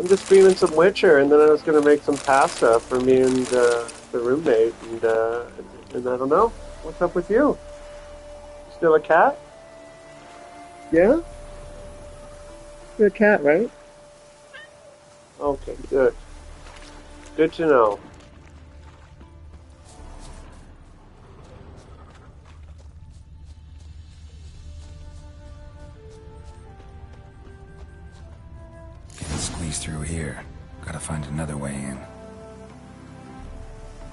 just streaming some Witcher, and then I was gonna make some pasta for me and the roommate, and I don't know. What's up with you? Still a cat? Yeah? You're a cat, right? Okay, good. Good to know. Squeeze through here. Gotta find another way in.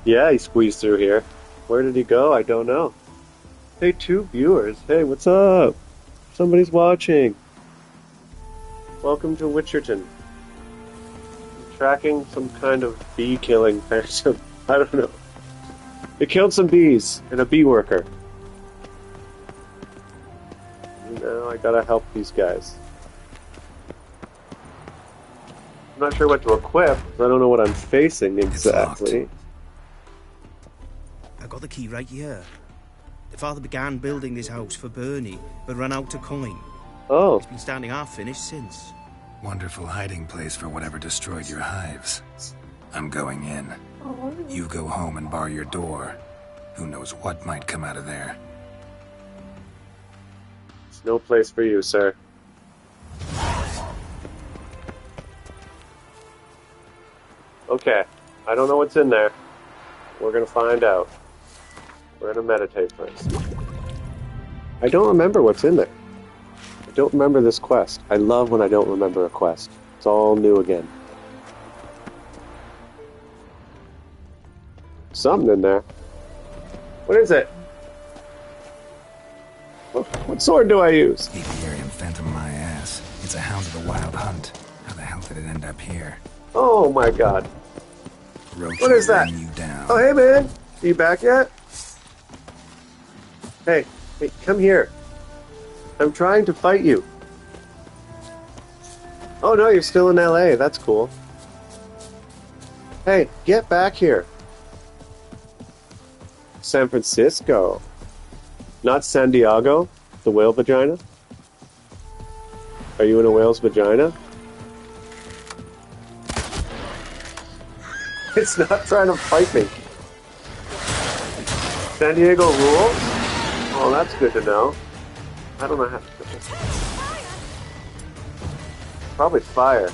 Yeah, he squeezed through here. Where did he go? I don't know. Hey, 2 viewers. Hey, what's up? Somebody's watching. Welcome to Witcherton. I'm tracking some kind of bee killing phantom. I don't know. It killed some bees and a bee worker. Now I gotta help these guys. I'm not sure what to equip. I don't know what I'm facing exactly. I got the key right here. The father began building this house for Bernie, but ran out of coin. Oh. It's been standing half finished since. Wonderful hiding place for whatever destroyed your hives. I'm going in. You go home and bar your door. Who knows what might come out of there. It's no place for you, sir. Okay. I don't know what's in there. We're gonna find out. We're gonna meditate first. I don't remember what's in there. I don't remember this quest. I love when I don't remember a quest. It's all new again. Something in there. What is it? What sword do I use? Apiarian phantom my ass. It's a hound of the wild hunt. How the hell did it end up here? Oh my god. Roach What is that? You down. Oh, hey man. Are you back yet? Hey, come here. I'm trying to fight you. Oh no, you're still in LA. That's cool. Hey, get back here. San Francisco. Not San Diego, the whale vagina? Are you in a whale's vagina? It's not trying to fight me. San Diego rules? Oh, that's good to know. I don't know how to... Probably fire.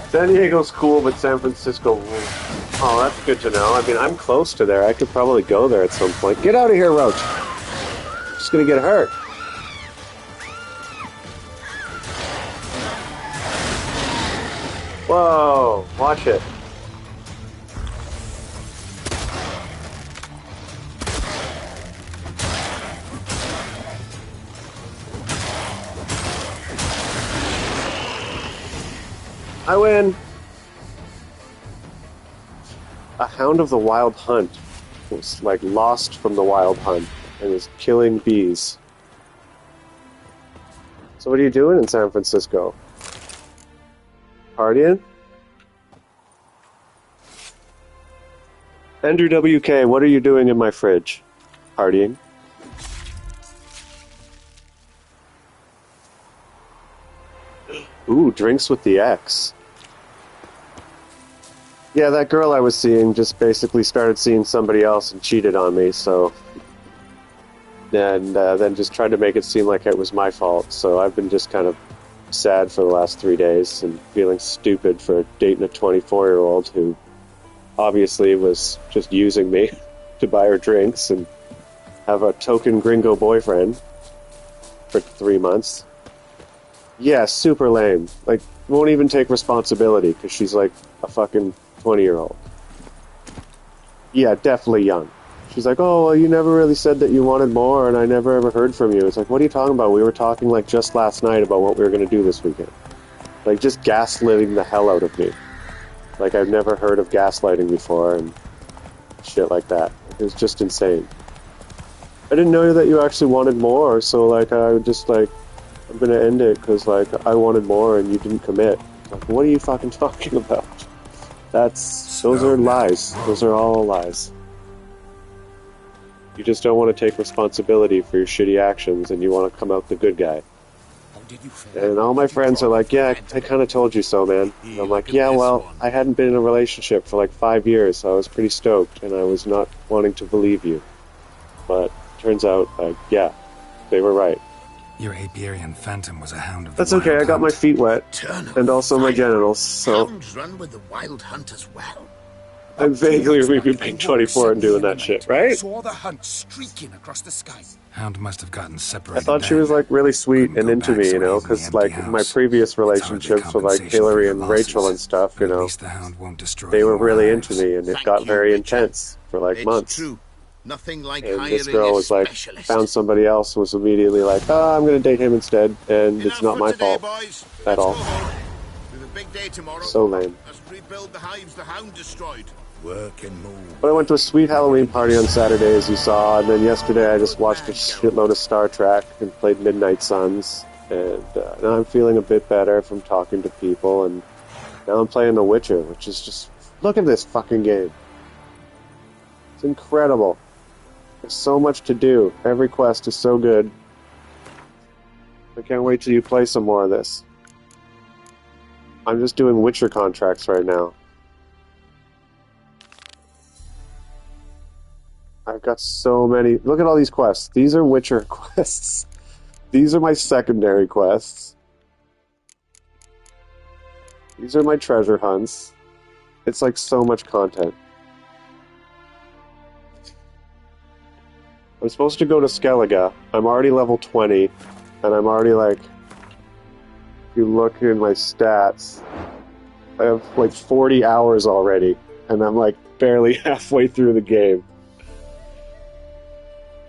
San Diego's cool, but San Francisco rules. Oh, that's good to know. I mean, I'm close to there. I could probably go there at some point. Get out of here, Roach. I'm just gonna get hurt. Whoa, watch it. I win. A hound of the wild hunt was like lost from the wild hunt and is killing bees. So what are you doing in San Francisco? Partying? Andrew WK, what are you doing in my fridge? Partying? Ooh, drinks with the X. Yeah, that girl I was seeing just basically started seeing somebody else and cheated on me, so... And then just tried to make it seem like it was my fault, so I've been just kind of sad for the last 3 days and feeling stupid for dating a 24-year-old who obviously was just using me to buy her drinks and have a token gringo boyfriend for 3 months. Yeah, super lame. Like, won't even take responsibility because she's like a fucking 20-year-old. Yeah, definitely young. She's like, oh, well, you never really said that you wanted more, and I never ever heard from you. It's like, what are you talking about? We were talking, like, just last night about what we were going to do this weekend. Like, just gaslighting the hell out of me. Like, I've never heard of gaslighting before, and shit like that. It was just insane. I didn't know that you actually wanted more, so, like, I would just, like, I'm going to end it because, like, I wanted more and you didn't commit. Like, what are you fucking talking about? Those are lies. Those are all lies. You just don't want to take responsibility for your shitty actions and you want to come out the good guy. And all my friends are like, yeah, I kind of told you so, man. And I'm like, yeah, well, I hadn't been in a relationship for like 5 years, so I was pretty stoked and I was not wanting to believe you. But turns out, yeah, they were right. Your apiarian phantom was a hound of the That's okay, I got my feet wet. And also my genitals, so... Hounds run with the wild hunt as well. I vaguely remember being 24 and doing that shit, right? Saw the hunt streaking across the sky. Hound must have gotten separated. I thought she was like really sweet and into me, you know, because like my previous relationships with like Hillary and Rachel and stuff, you know, they were really into me and it got very intense for like months. True. Nothing like and hiring this girl a was like, specialist. found somebody else and was immediately like, oh, I'm going to date him instead, and it's not my fault at all. big day tomorrow. So lame. Let's rebuild the hives the hound destroyed. Work and move. But I went to a sweet Halloween party on Saturday, as you saw, and then yesterday I just watched a shitload of Star Trek and played Midnight Suns, and now I'm feeling a bit better from talking to people, and now I'm playing The Witcher, which is just... Look at this fucking game. It's incredible. There's so much to do. Every quest is so good. I can't wait till you play some more of this. I'm just doing Witcher contracts right now. I've got so many... Look at all these quests. These are Witcher quests. These are my secondary quests. These are my treasure hunts. It's like so much content. I'm supposed to go to Skellige. I'm already level 20. And I'm already like... If you look in my stats, I have like 40 hours already. And I'm like barely halfway through the game.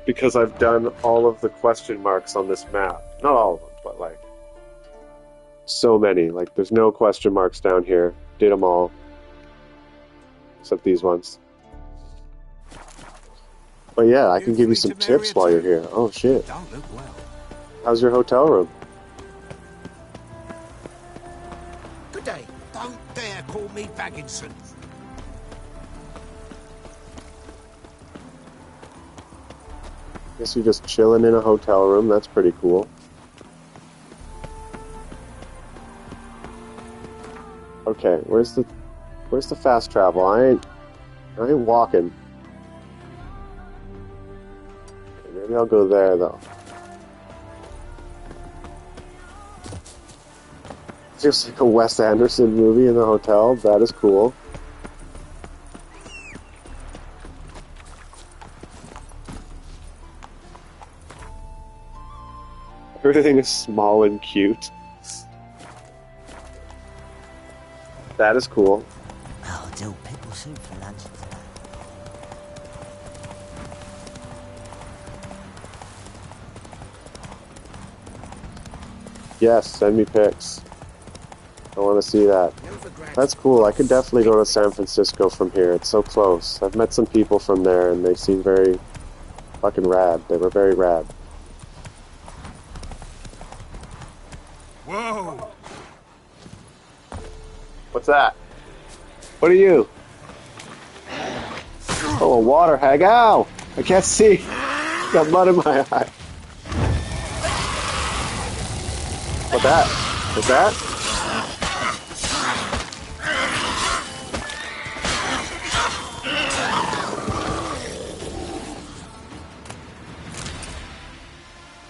Because I've done all of the question marks on this map. Not all of them, but like... So many. Like, there's no question marks down here. Did them all. Except these ones. But yeah, I can give you some tips while you're here. Oh shit. Don't look well. How's your hotel room? Good day. Don't dare call me Bagginson. Guess you're just chilling in a hotel room. That's pretty cool. Okay, where's the fast travel? I ain't walking. Okay, maybe I'll go there though. Feels like a Wes Anderson movie in the hotel. That is cool. Everything is small and cute. That is cool. I'll do pickle soup for lunch today. Yes, send me pics. I want to see that. That's cool. I could definitely go to San Francisco from here. It's so close. I've met some people from there, and they seem very fucking rad. They were very rad. Whoa! What's that? What are you? Oh, a water hag. Ow! I can't see. Got mud in my eye. What's that? What's that?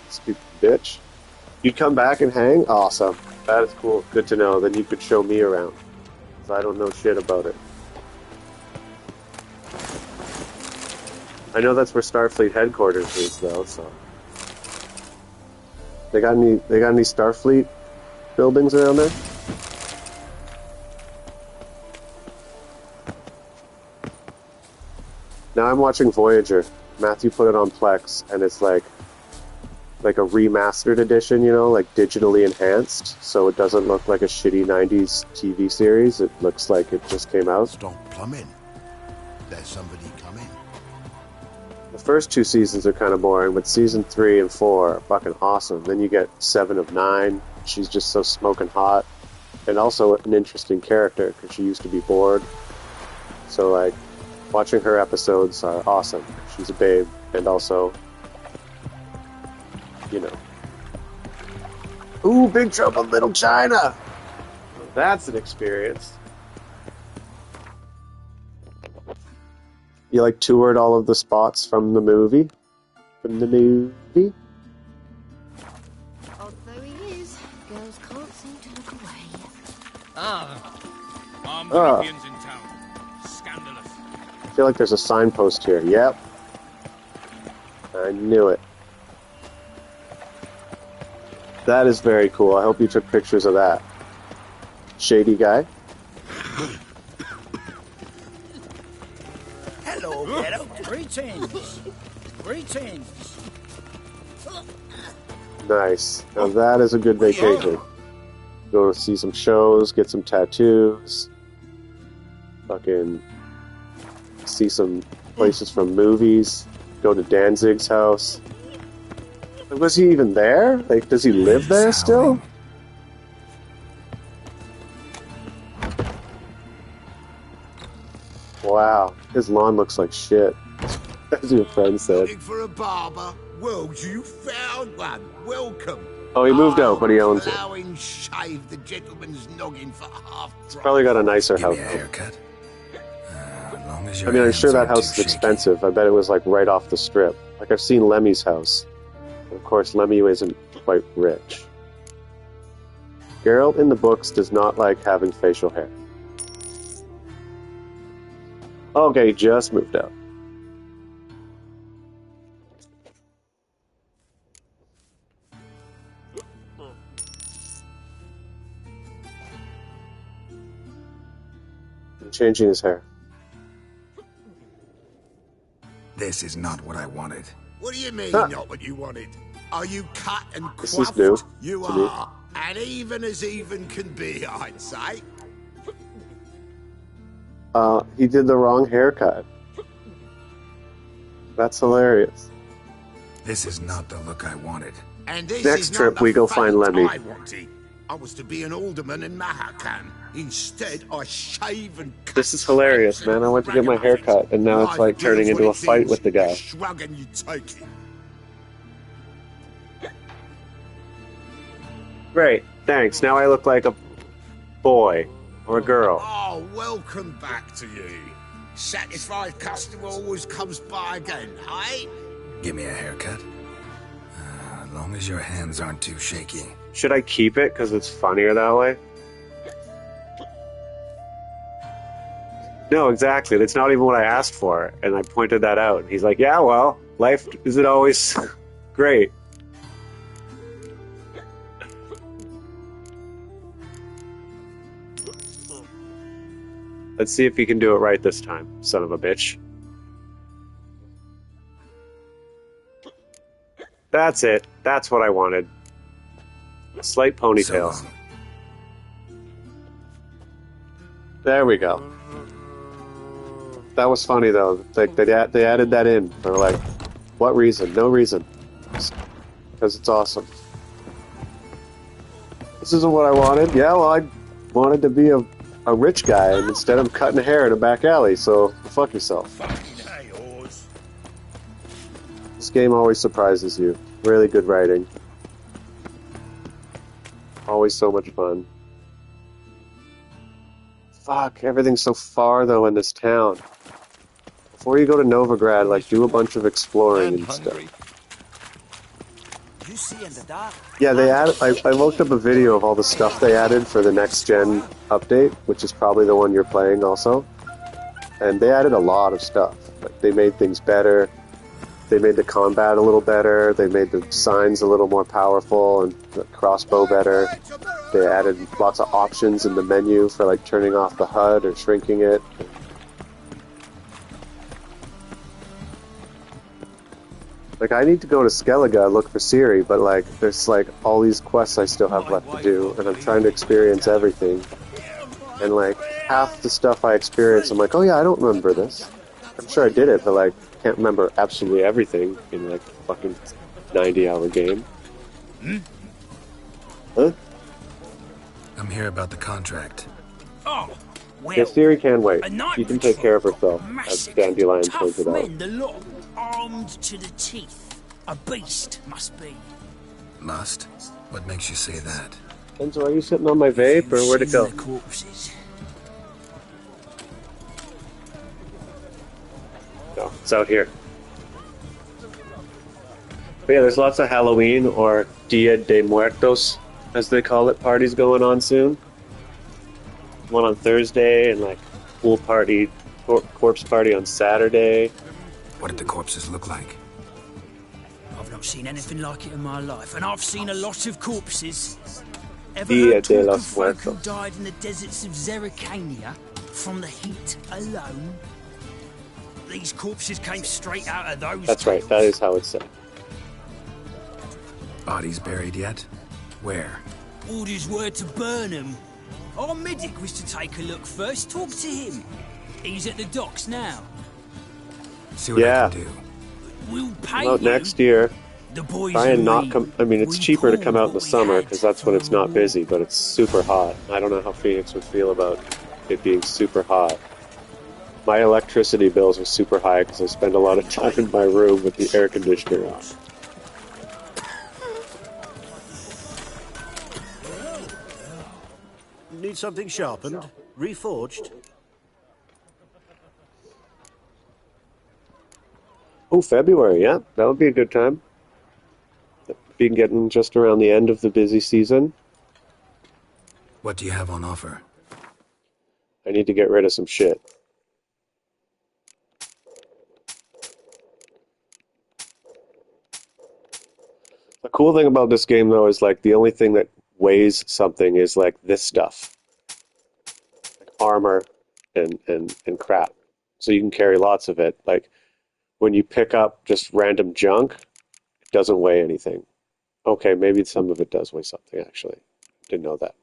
Stupid bitch. You'd come back and hang? Awesome. That is cool. Good to know. Then you could show me around. Because I don't know shit about it. I know that's where Starfleet headquarters is, though, so... They got any Starfleet buildings around there? Now I'm watching Voyager. Matthew put it on Plex, and it's like a remastered edition, you know, like digitally enhanced, so it doesn't look like a shitty 90s TV series. It looks like it just came out. Stop plumbing. There's somebody coming. The first 2 seasons are kind of boring, but season 3 and 4 are fucking awesome. Then you get 7 of 9. She's just so smoking hot. And also an interesting character, because she used to be bored. So, like, watching her episodes are awesome. She's a babe, and also... You know. Ooh, Big Trouble in Little China! That's an experience. You, like, toured all of the spots from the movie? From the movie? Although he is, girls can't seem to look away. Armed Ah. Olympians in town. Scandalous. I feel like there's a signpost here. Yep. I knew it. That is very cool. I hope you took pictures of that. Shady guy. Hello, Ghetto. Greetings. Greetings. Nice. Now that is a good vacation. Go see some shows, get some tattoos, fucking see some places from movies, go to Danzig's house. Was he even there? Like, does he live there still? Wow, his lawn looks like shit, as your friend said. Looking for a barber? Well, you found one. Welcome. Oh, he moved out, but he owns it. Plowing shave the gentleman's noggin for half drop. Probably got a nicer Give house. me a haircut. As long as I your mean, I'm sure hands that aren't house too is expensive. I bet it was like right off the strip. Like I've seen Lemmy's house. And of course, Lemmy isn't quite rich. Geralt in the books does not like having facial hair. Okay, he just moved out. I'm changing his hair. This is not what I wanted. What do you mean, Huh. not what you wanted? Are you cut and This is coiffed? new You to me. are. And even as even can be, I'd say. He did the wrong haircut. That's hilarious. This is not the look I wanted. And this Next is not trip, the we go find fate Lemmy. I wanted. I was to be an alderman in Mahakan. Instead, I shave and This is hilarious, man. I went to get my hair cut, and now it's like turning into a fight with the guy. shrug and you take it. Great, thanks. Now I look like a boy or a girl. Oh, welcome back to you. Satisfied customer always comes by again, hey? Give me a haircut. As long as your hands aren't too shaky. Should I keep it because it's funnier that way? No, exactly. That's not even what I asked for, and I pointed that out. He's like, "Yeah, well, life isn't always great." Let's see if he can do it right this time, son of a bitch. That's it. That's what I wanted. A slight ponytail. So long. There we go. That was funny though. Like they added that in for like, what reason? No reason. Because it's awesome. This isn't what I wanted. Yeah, well, I wanted to be a rich guy, and instead I'm cutting hair in a back alley. So fuck yourself. This game always surprises you. Really good writing. Always so much fun. Fuck, everything's so far though in this town. Before you go to Novigrad, like do a bunch of exploring and stuff. You see in the dark? Yeah, they added. I looked up a video of all the stuff they added for the next gen update, which is probably the one you're playing also. And they added a lot of stuff. Like they made things better. They made the combat a little better. They made the signs a little more powerful and the crossbow better. They added lots of options in the menu for like turning off the HUD or shrinking it. Like I need to go to Skellige and look for Ciri, but like there's like all these quests I still have left to do, and I'm trying to experience everything. And like half the stuff I experience, I'm like, oh yeah, I don't remember this. I'm sure I did it, but like can't remember absolutely everything in like a fucking 90-hour game. Huh? I'm here about the contract. Oh, well, Yeah, Ciri can wait. a night She can take care of herself, as massive, Dandelion tough pointed out. men, the lot, armed to the teeth. A beast must be. Must? What makes you say that? Enzo, are you sitting on my vape, or where'd it go? The corpses. No, it's out here. But yeah, there's lots of Halloween, or Dia de Muertos, as they call it, parties going on soon. One on Thursday, and like pool party, corpse party on Saturday. What did the corpses look like? I've not seen anything like it in my life, and I've seen a lot of corpses. Ever Dia heard de talk los of folk who Muertos. died in the deserts of Zerrikania from the heat alone? These corpses came straight out of those That's right, that is how it's said. Bodies buried yet? Where? Orders were to burn them. Our medic was to take a look first, talk to him. He's at the docks now. See what I can do. We'll pay About you. next year. The boys Try and and not me, come. I mean, it's cheaper to come out in the summer because that's when it's not busy, but it's super hot. I don't know how Phoenix would feel about it being super hot. My electricity bills are super high because I spend a lot of time in my room with the air conditioner on. Need something sharpened? Reforged? Oh, February, yeah. That would be a good time. Being getting just around the end of the busy season. What do you have on offer? I need to get rid of some shit. The cool thing about this game, though, is like the only thing that weighs something is like this stuff. Like armor and crap. So you can carry lots of it. Like when you pick up just random junk, it doesn't weigh anything. Okay, maybe some of it does weigh something, actually. Didn't know that.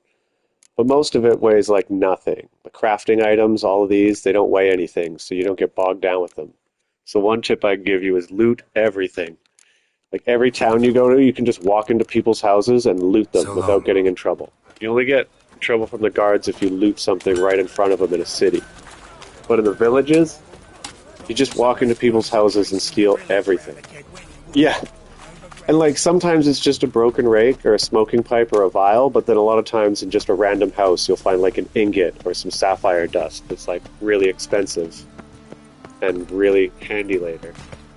But most of it weighs like nothing. The crafting items, all of these, they don't weigh anything, so you don't get bogged down with them. So one tip I can give you is loot everything. Like every town you go to, you can just walk into people's houses and loot them without getting in trouble. You only get in trouble from the guards if you loot something right in front of them in a city. But in the villages, you just walk into people's houses and steal everything. Yeah. And like sometimes it's just a broken rake or a smoking pipe or a vial, but then a lot of times in just a random house you'll find like an ingot or some sapphire dust that's like really expensive and really handy later.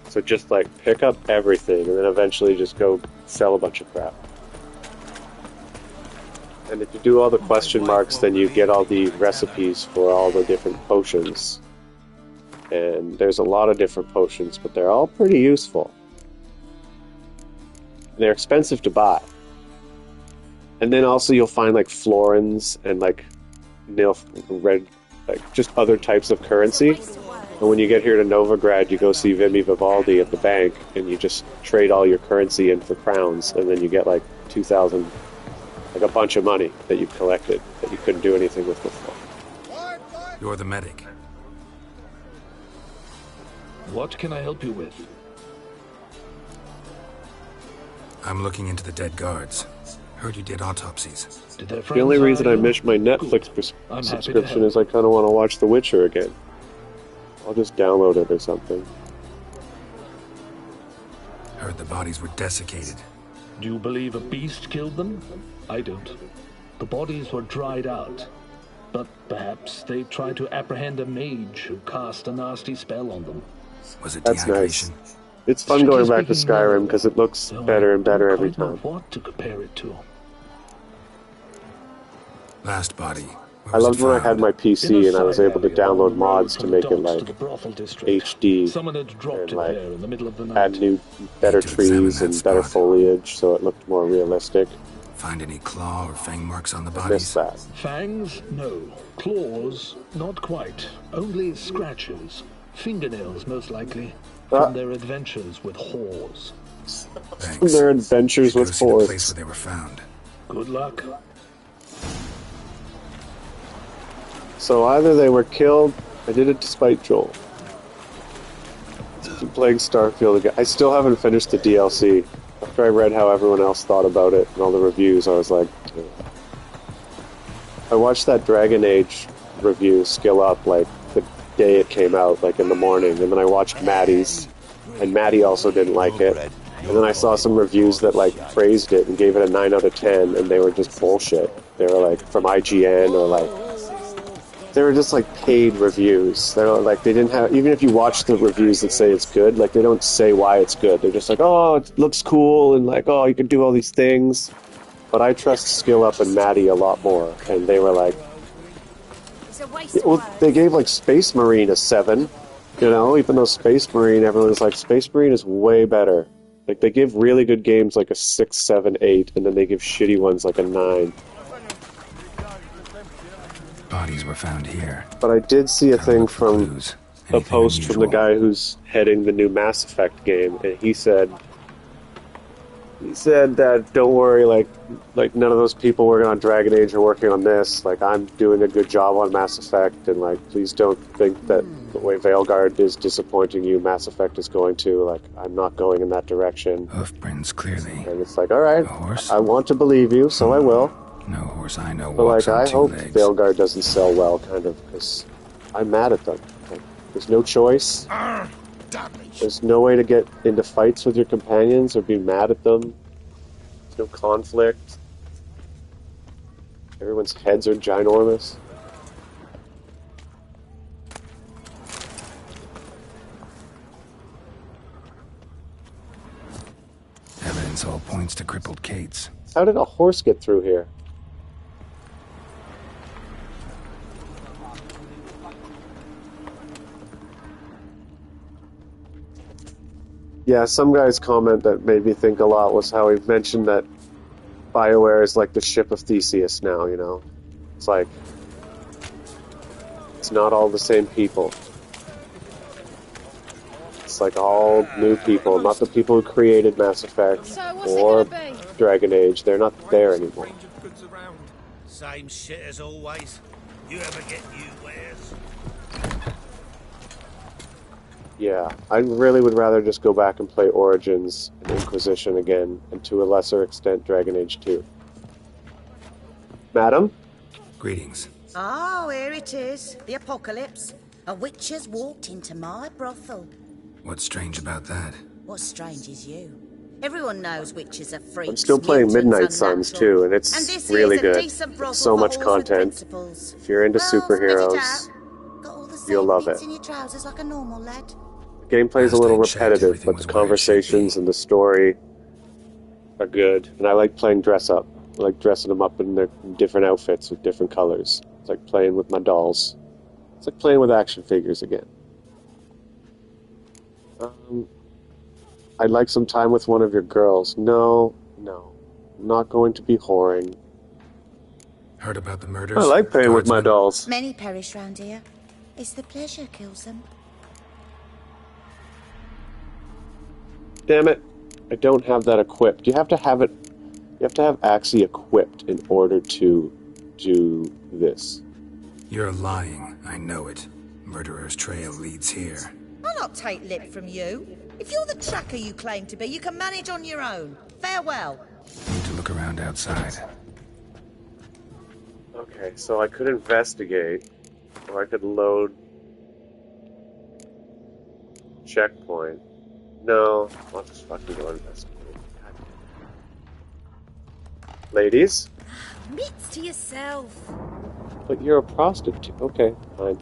So just like pick up everything and then eventually just go sell a bunch of crap. And if you do all the question marks, then you get all the recipes for all the different potions. And there's a lot of different potions, but they're all pretty useful. They're expensive to buy. And then also you'll find like florins and like red, like just other types of currency. And when you get here to Novigrad, you go see Vimy Vivaldi at the bank, and you just trade all your currency in for crowns, and then you get like 2,000, like a bunch of money that you've collected that you couldn't do anything with before. You're the medic. What can I help you with? I'm looking into the dead guards. Heard you did autopsies. The only reason I missed my Netflix subscription is I kind of want to watch The Witcher again. I'll just download it or something. Heard the bodies were desiccated. Do you believe a beast killed them? I don't. The bodies were dried out. But perhaps they tried to apprehend a mage who cast a nasty spell on them. Was it That's nice. It's fun going back to Skyrim because it looks better and better every time. What to compare it to? Last body. I loved when I had my PC and I was able to download mods to make it like HD and like add new, better trees and better foliage so it looked more realistic. Find any claw or fang marks on the I bodies? missed that. Fangs? No. Claws? Not quite. Only scratches. Fingernails, most likely. From their adventures with whores. From their adventures with The place whores. where they were found. Good luck. So either they were killed, I did it to spite Joel. I'm playing Starfield again. I still haven't finished the DLC. After I read how everyone else thought about it and all the reviews, I was like... Ugh. I watched that Dragon Age review, Skill Up, like the day it came out, like in the morning, and then I watched Maddie's, and Maddie also didn't like it. And then I saw some reviews that like praised it and gave it a 9 out of 10, and they were just bullshit. They were like from IGN or like... They were just like paid reviews. They were like, they didn't have, even if you watch the reviews that say it's good, like they don't say why it's good. They're just like, oh, it looks cool and like, oh, you can do all these things. But I trust Skill Up and Maddie a lot more. And they were like, well, they gave like Space Marine a 7, you know, even though Space Marine, everyone's like, Space Marine is way better. Like they give really good games like a 6, 7, 8, and then they give shitty ones like a 9. Bodies were found here. But I did see a thing from a post from the guy who's heading the new Mass Effect game, and he said He said that don't worry, like none of those people working on Dragon Age are working on this. Like I'm doing a good job on Mass Effect, and like please don't think that the way Veilguard is disappointing you, Mass Effect is going to. Like I'm not going in that direction. Hoofprints, clearly. And it's like, all right, horse? I want to believe you, so I will. No horse I know But walks like on I two hope legs. Veilguard doesn't sell well, kind of, because I'm mad at them. Like, there's no choice. There's no way to get into fights with your companions or be mad at them. There's no conflict. Everyone's heads are ginormous. Evidence all points to crippled Kate's. How did a horse get through here? Yeah, some guy's comment that made me think a lot was how he mentioned that BioWare is like the ship of Theseus now, you know? It's like, it's not all the same people. It's like all new people, not the people who created Mass Effect or Dragon Age. They're not there anymore. Same shit as always. You ever get new wares? Yeah, I really would rather just go back and play Origins and Inquisition again, and to a lesser extent Dragon Age 2. Madam? Greetings. Oh, here it is. The apocalypse. A witch has walked into my brothel. What's strange about that? What's strange is you. Everyone knows witches are freaks. I'm still playing mutants, Midnight Suns too, and this it's really is a good. decent brothel So for much whores with content. principles. If you're into Well, spit it superheroes, out. Got all the same you'll love bits it. in your trousers like a normal lad. The gameplay's a little repetitive, but the conversations and the story are good. And I like playing dress up. I like dressing them up in their different outfits with different colors. It's like playing with my dolls. It's like playing with action figures again. I'd like some time with one of your girls. No. I'm not going to be whoring. Heard about the murders? I like playing with my dolls. Many perish round here. It's the pleasure kills them. Damn it. I don't have that equipped. You have to have it... You have to have Axie equipped in order to do this. You're lying. I know it. Murderer's trail leads here. I'll not take lip from you. If you're the tracker you claim to be, you can manage on your own. Farewell. Need to look around outside. Okay, so I could investigate, or I could load checkpoint. No, I'll just fucking go investigate. Ladies? Mitts to yourself. But you're a prostitute. Okay, fine.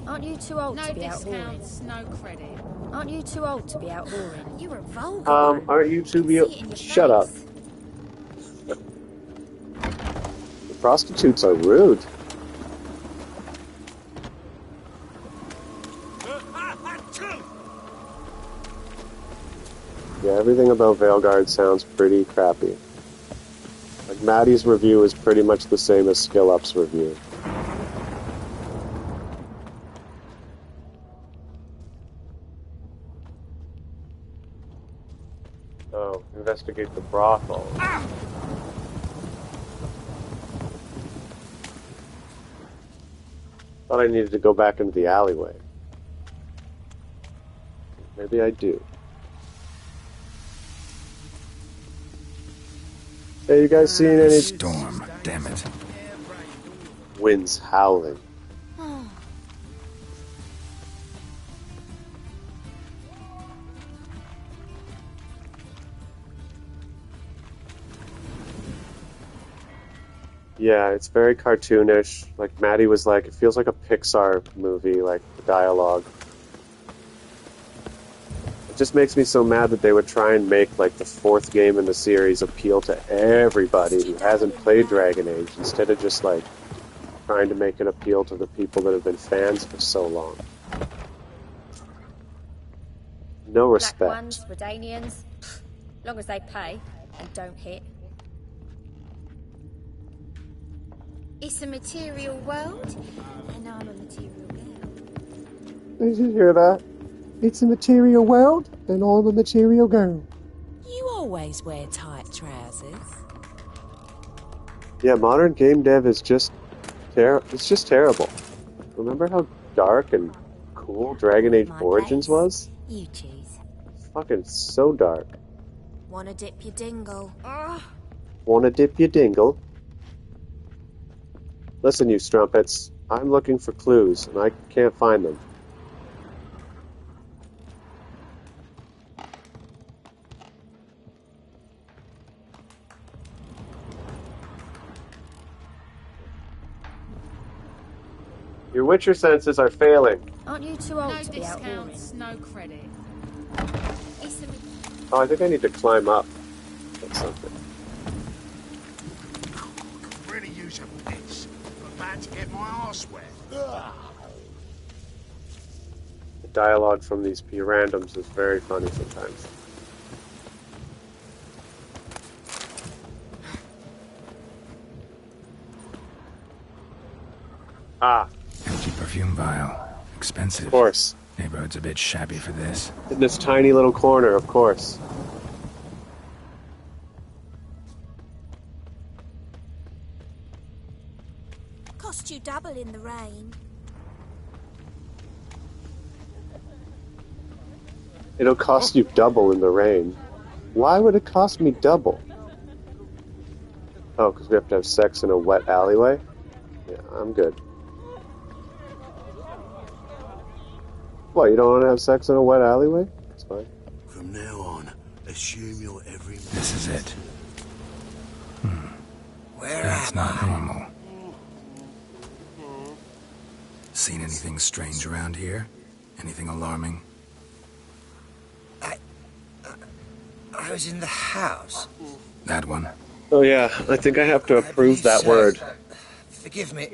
Aren't you too old to be out discounts, whoring? no credit. Aren't you too old to be out whoring? You're a vulgar. Aren't you two Shut up. The prostitutes are rude. Yeah, everything about Veilguard sounds pretty crappy. Like, Maddie's review is pretty much the same as Skill Up's review. Oh, investigate the brothel. Thought I needed to go back into the alleyway. Maybe I do. Hey, you guys seen any... Storm, damn it. Winds howling. Yeah, it's very cartoonish. Like, Maddie was like, it feels like a Pixar movie, like, the dialogue. It just makes me so mad that they would try and make, like, the fourth game in the series appeal to everybody who hasn't played Dragon Age, instead of just, like, trying to make it appeal to the people that have been fans for so long. No respect. Black ones, Redanians, long as they pay and don't hit. It's a material world, and I'm a material girl. Did you hear that? It's a material world, and I'm a material girl. You always wear tight trousers. Yeah, modern game dev is just it's just terrible. Remember how dark and cool Dragon Age Origins was? You choose. Fucking so dark. Wanna dip your dingle? Wanna dip your dingle? Listen, you strumpets. I'm looking for clues, and I can't find them. Your Witcher senses are failing. Aren't you too old No to be out walking? discounts, no credit. Oh, I think I need to climb up. That's something. Could really use a piss. I'm about to get my arse wet. The dialogue from these randoms is very funny sometimes. Ah. Empty perfume vial. Expensive. Of course. Neighborhood's a bit shabby for this. In this tiny little corner, of course. Cost you double in the rain. It'll cost you double in the rain. Why would it cost me double? Oh, because we have to have sex in a wet alleyway? Yeah, I'm good. What, you don't want to have sex in a wet alleyway? That's fine. From now on, assume you're every man. This is it. Where That's am not I? normal. Seen anything strange around here? Anything alarming? I was in the house. That one. Oh yeah, I think I have to approve that word. Forgive me.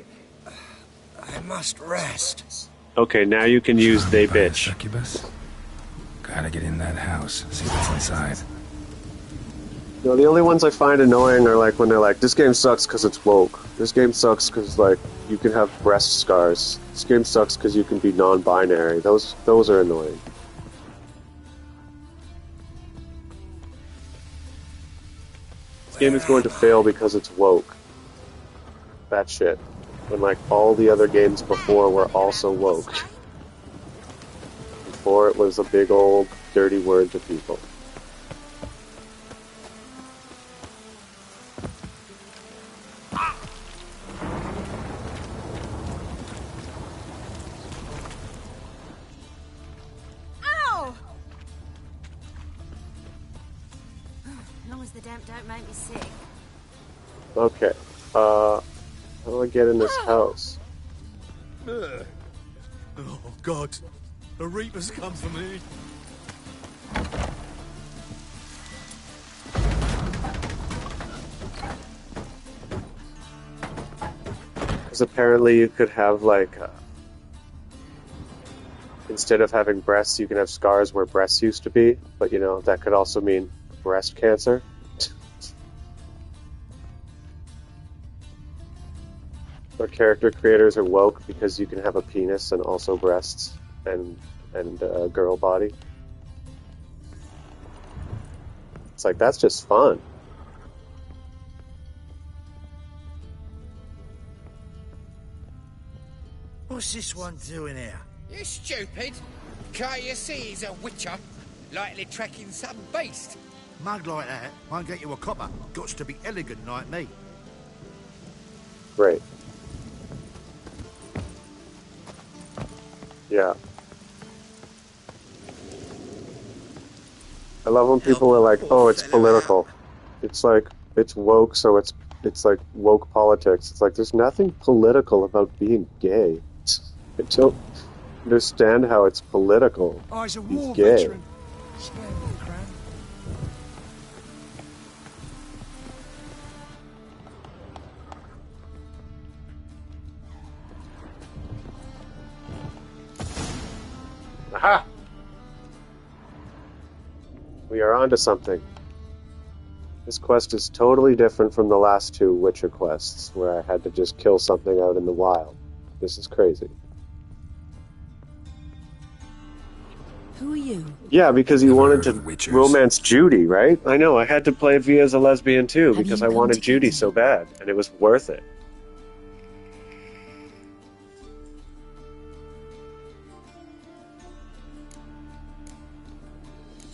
I must rest. Okay, now you can use they bitch. Succubus? Gotta get in that house, see what's inside. No, the only ones I find annoying are like when they're like, this game sucks because it's woke. This game sucks because like you can have breast scars. This game sucks because you can be non-binary. Those are annoying. This game is going to fail because it's woke. That shit. When like all the other games before were also woke. Before it was a big old dirty word to people. Ow! As long as the damp don't make me sick. Okay. How do I get in this house? Oh, God. The Reapers come for me. Because apparently you could have, like, instead of having breasts, you can have scars where breasts used to be. But, you know, that could also mean breast cancer. Or character creators are woke because you can have a penis and also breasts and a girl body. It's like, that's just fun. What's this one doing here? You stupid. Can't you see he's a witcher? Likely tracking some beast. Mug like that won't get you a copper. Gots to be elegant like me. Great. Yeah. I love when people are like, oh, it's political. It's like, it's woke, so it's like woke politics. It's like, there's nothing political about being gay. I don't understand how it's political. Oh, he's a He's war gay. veteran. Spare me, Cran. Aha! We are onto something. This quest is totally different from the last two Witcher quests, where I had to just kill something out in the wild. This is crazy. Who are you? Yeah, because you wanted to romance Judy, right? I know, I had to play V as a lesbian too, because I wanted Judy so bad, and it was worth it.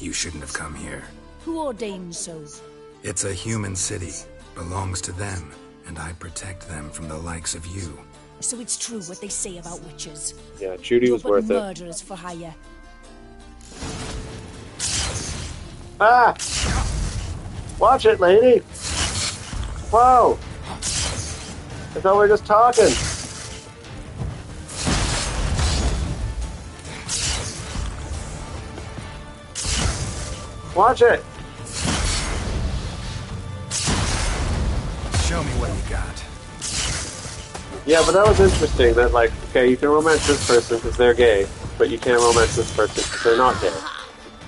You shouldn't have come here. Who ordained so? It's a human city. Belongs to them, and I protect them from the likes of you. So it's true what they say about witches. Yeah, Judy was worth it. Murderers for hire. Ah! Watch it, lady! Whoa! I thought we were just talking. Watch it! Show me what you got. Yeah, but that was interesting that, like, okay, you can romance this person because they're gay, but you can't romance this person because they're not gay.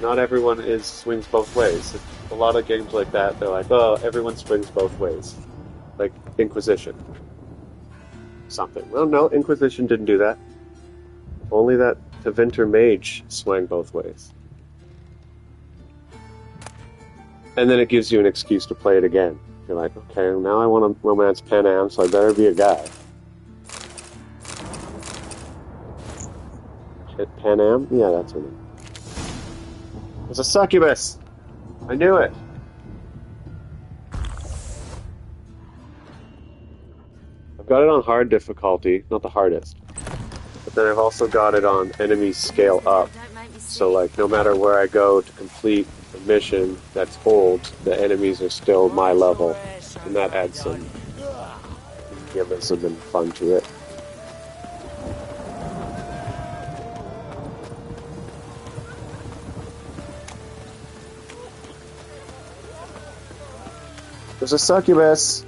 Not everyone swings both ways. A lot of games like that, they're like, oh, everyone swings both ways. Like Inquisition. Something. Well, no, Inquisition didn't do that. Only that Tevinter Mage swang both ways. And then it gives you an excuse to play it again. You're like, okay, now I want to romance Panam, so I better be a guy. Shit, Panam? Yeah, that's her name. It's a succubus! I knew it! I've got it on hard difficulty, not the hardest. But then I've also got it on enemy scale up. So, like, no matter where I go to complete a mission that's old, the enemies are still my level. And that adds some realism and fun to it. There's a succubus.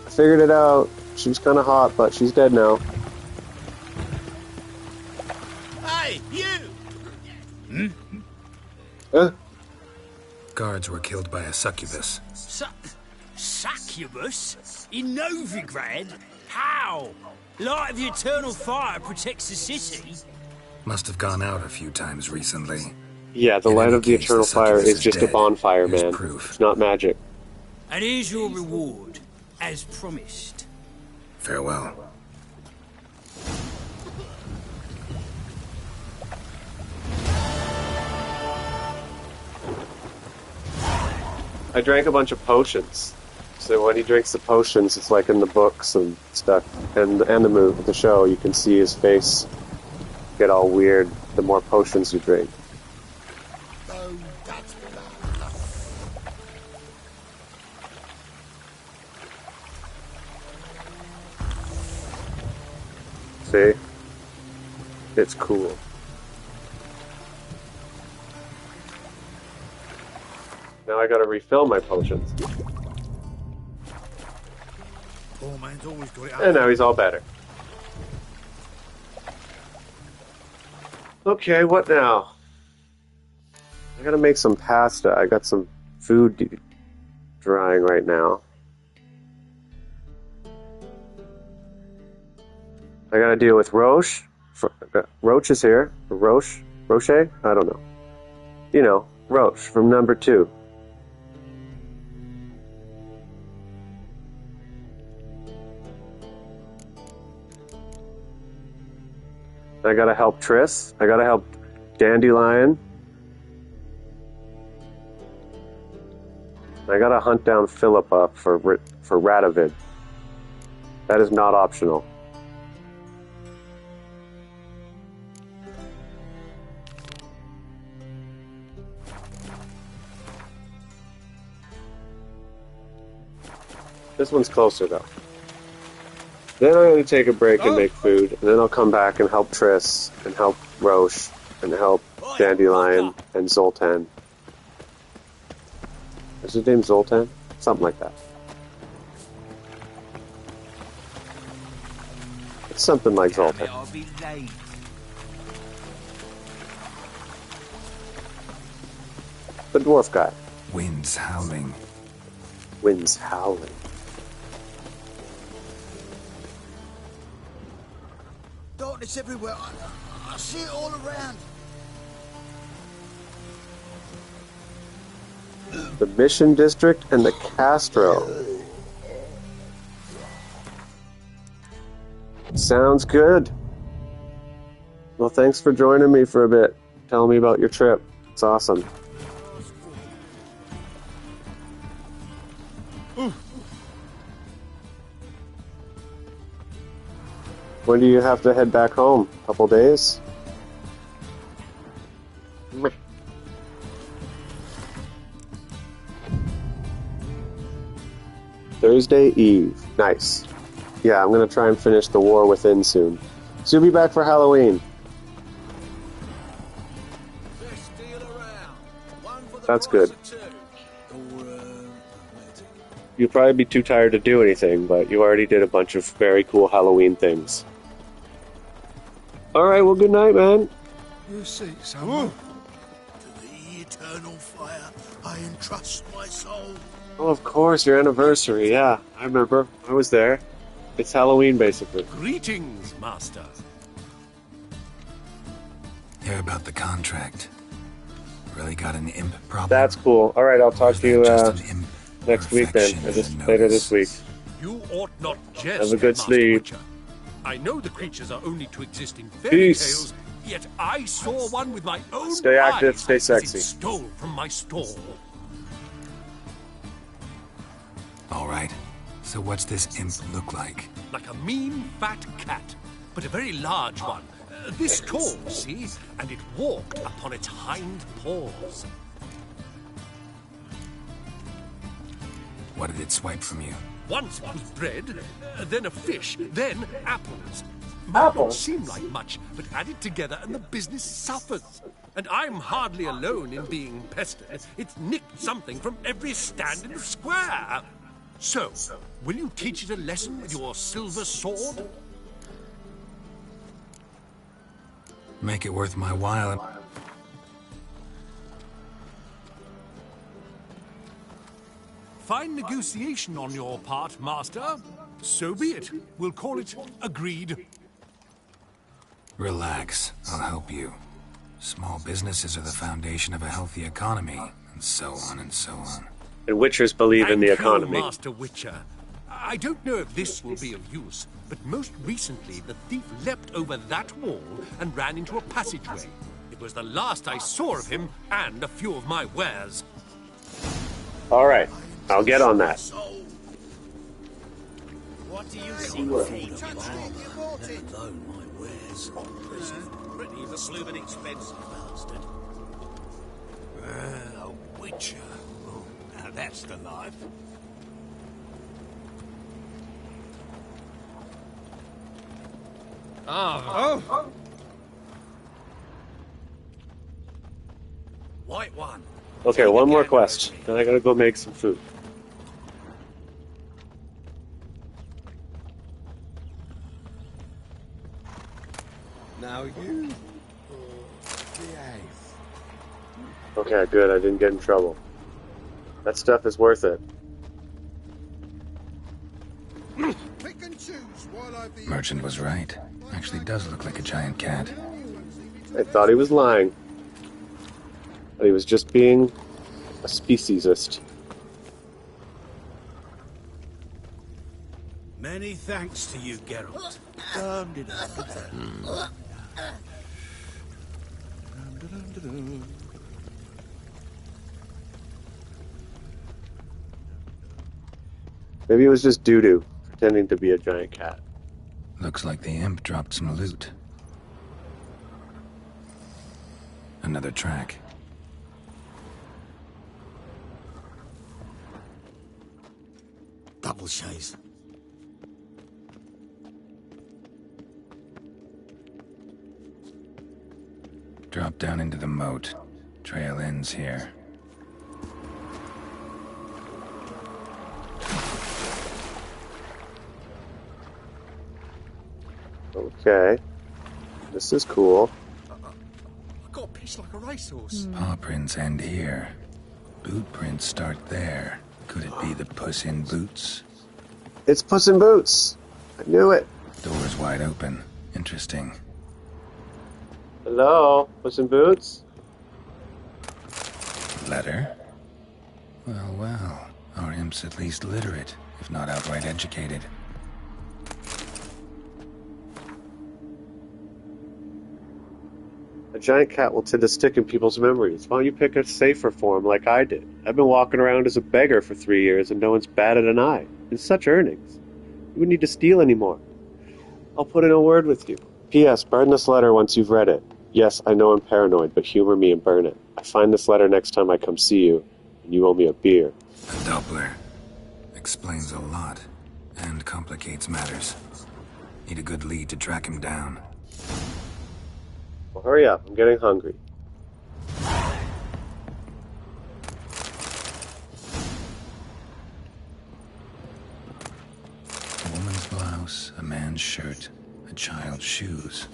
I figured it out. She was kind of hot, but she's dead now. Hey, you! Huh? Guards were killed by a succubus. Succubus? In Novigrad? How? Light of the eternal fire protects the city? Must have gone out a few times recently. Yeah, the light of the eternal fire is just a bonfire, man. It's not magic. And here's your reward, as promised. Farewell. I drank a bunch of potions. So when he drinks the potions, it's like in the books and stuff, and the show, you can see his face get all weird the more potions you drink. See? It's cool. Now I gotta refill my potions. Poor man's always got it up. And now he's all better. Okay, what now? I gotta make some pasta. I got some food drying right now. I gotta deal with Roche. Roche is here. Roche? I don't know. You know, Roche from number 2. I gotta help Triss. I gotta help Dandelion. I gotta hunt down Philippa for Radovid. That is not optional. This one's closer though. Then I'm going to take a break and make food, and then I'll come back and help Triss, and help Roche, and help Dandelion, and Zoltan. Is his name Zoltan? Something like that. It's something like Zoltan. I'll be late. The dwarf guy. Winds howling. Winds howling. Darkness everywhere. I see it all around. The Mission District and the Castro. Sounds good. Well, thanks for joining me for a bit. Telling me about your trip. It's awesome. When do you have to head back home? A couple days? Thursday Eve. Nice. Yeah, I'm going to try and finish The War Within soon. So you'll be back for Halloween. That's good. You'll probably be too tired to do anything, but you already did a bunch of very cool Halloween things. Alright, well, good night, man. You see, someone. To the eternal fire, I entrust my soul. Oh, of course, your anniversary. Yeah, I remember. I was there. It's Halloween, basically. Greetings, Master. Hear about the contract. Really got an imp problem? That's cool. Alright, I'll talk to you next week then. Or just later this week. You ought not jest. Have a good Master sleep. Witcher. I know the creatures are only to exist in fairy Peace. tales, yet I saw one with my own Stay active, eyes stay as sexy. it stole from my stall. All right. So what's this imp look like? Like a mean, fat cat, but a very large one. This tall, see? And it walked upon its hind paws. What did it swipe from you? Once it was bread, then a fish, then apples. Might not seem like much, but added together and the business suffers. And I'm hardly alone in being pestered. It's nicked something from every stand in the square. So, will you teach it a lesson with your silver sword? Make it worth my while. Fine negotiation on your part, Master. So be it. We'll call it agreed. Relax. I'll help you. Small businesses are the foundation of a healthy economy, and so on and so on. And Witchers believe in the Thank you, economy. Master Witcher. I don't know if this will be of use, but most recently the thief leapt over that wall and ran into a passageway. It was the last I saw of him and a few of my wares. Alright, I'll get on that. What do you think? Let alone my wares. Pretty blooming expensive bastard. A witcher. Oh, now that's the life. Oh. White one. Okay, one more quest. Then I gotta go make some food. Now you behave. Okay, good. I didn't get in trouble. That stuff is worth it. Pick and choose while I be. Merchant was right. Actually does look like a giant cat. I thought he was lying. But he was just being a speciesist. Many thanks to you, Geralt. Maybe it was just doo-doo, pretending to be a giant cat. Looks like the imp dropped some loot. Another track. Double chase. Drop down into the moat. Trail ends here. Okay. This is cool. I got a piece like a racehorse. Paw prints end here. Boot prints start there. Could it be the Puss in Boots? It's Puss in Boots! I knew it! Door's wide open. Interesting. Hello? Puss in Boots? Letter? Well, well. Our imp's at least literate, if not outright educated. A giant cat will tend to stick in people's memories. Why don't you pick a safer form like I did? I've been walking around as a beggar for 3 years and no one's batted an eye. And such earnings. You wouldn't need to steal anymore. I'll put in a word with you. P.S. Burn this letter once you've read it. Yes, I know I'm paranoid, but humor me and burn it. I find this letter next time I come see you, and you owe me a beer. A Doppler. Explains a lot, and complicates matters. Need a good lead to track him down. Well, hurry up. I'm getting hungry. A woman's blouse, a man's shirt, a child's shoes.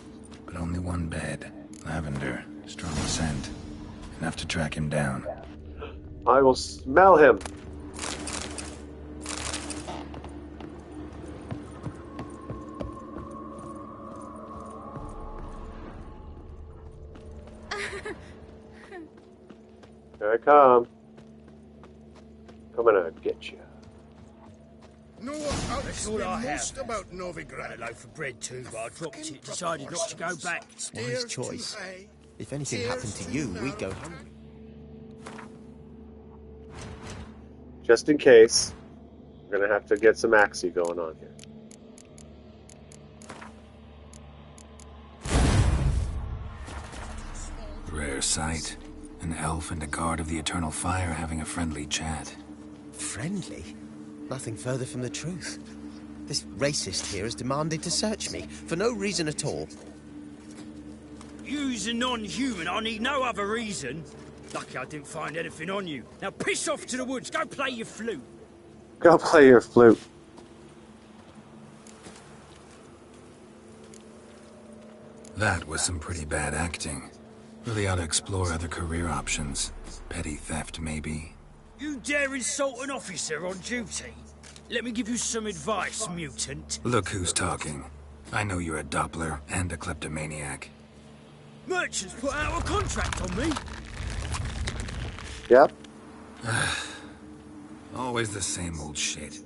But only one bed. Lavender. Strong scent. Enough to track him down. I will smell him. Here I come. Coming to get you. No, That's all I have. most about Novigrad. Had a loaf of bread too, but I dropped it. Decided not to go back. Wise choice. If anything happened to you, we'd go hungry. Just in case, we're gonna have to get some axie going on here. Rare sight. An elf and a guard of the Eternal Fire having a friendly chat. Friendly? Nothing further from the truth. This racist here has demanded to search me, for no reason at all. You's a non-human. I need no other reason. Lucky I didn't find anything on you. Now piss off to the woods. Go play your flute. Go play your flute. That was some pretty bad acting. Really ought to explore other career options. Petty theft, maybe. You dare insult an officer on duty? Let me give you some advice, mutant. Look who's talking. I know you're a Doppler and a kleptomaniac. Merchants put out a contract on me. Yep. Always the same old shit.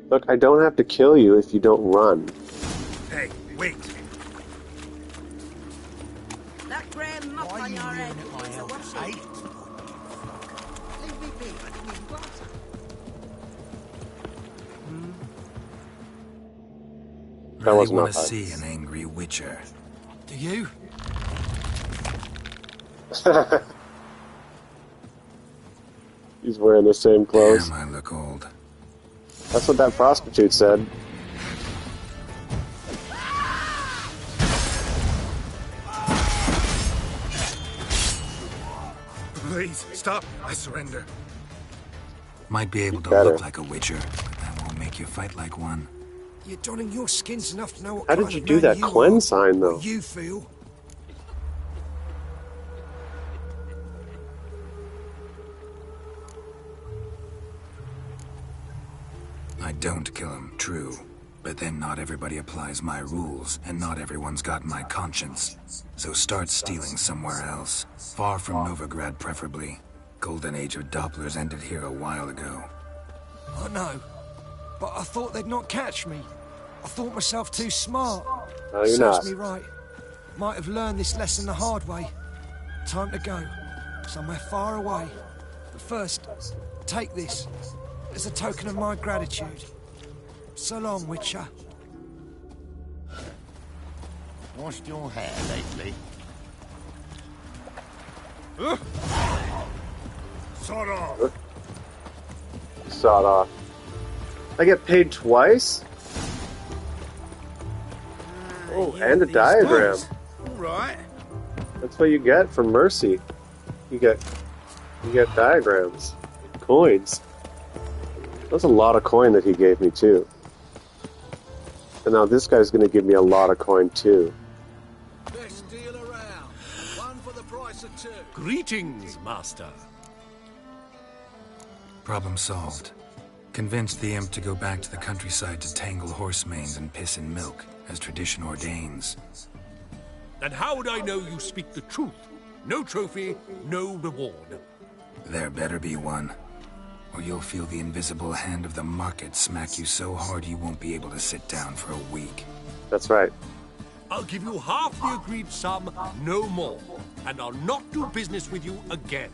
Look, I don't have to kill you if you don't run. Hey, wait. That grey muck on your head is a washing. Leave me be, I didn't even glance at it. That was want not to hard. see an angry witcher. Do you? He's wearing the same clothes. Damn, I look old. That's what that prostitute said. Please, stop. I surrender. Might be able to Better. look like a witcher, but that won't make you fight like one. You're donning your skins enough to know what How kind did you of do man that you Quen are, sign, though? what you feel. I don't kill him, true. But then not everybody applies my rules, and not everyone's got my conscience. So start stealing somewhere else. Far from Novigrad, preferably. Golden age of Dopplers ended here a while ago. I know, but I thought they'd not catch me. I thought myself too smart. No, you're Serves not. me right. Might have learned this lesson the hard way. Time to go. Somewhere far away. But first, take this as a token of my gratitude. So long, Witcher. Washed your hair lately? Sod off. Sawed off. I get paid twice? Oh, and a diagram. All right. That's what you get for mercy. You get diagrams. Coins. That's a lot of coin that he gave me, too. And now this guy's going to give me a lot of coin, too. Best deal around. One for the price of two. Greetings, master. Problem solved. Convinced the imp to go back to the countryside to tangle horse manes and piss in milk, as tradition ordains. And how would I know you speak the truth? No trophy, no reward. There better be one. or you'll feel the invisible hand of the market smack you so hard you won't be able to sit down for a week. That's right. I'll give you half the agreed sum, no more. And I'll not do business with you again.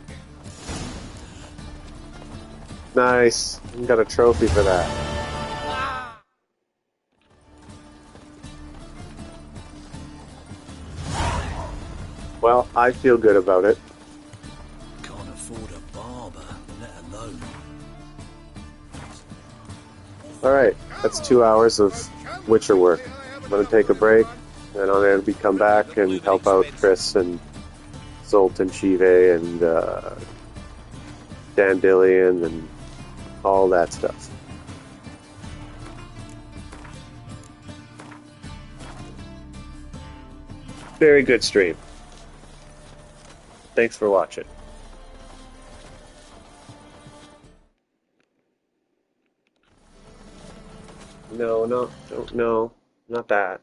Nice. You got a trophy for that. Well, I feel good about it. Can't afford a barber, let alone. Alright, that's 2 hours of Witcher work. I'm gonna take a break, and I'm gonna come back and help out Chris and Zolt and Chive and Dandelion and all that stuff. Very good stream. Thanks for watching. No, not that.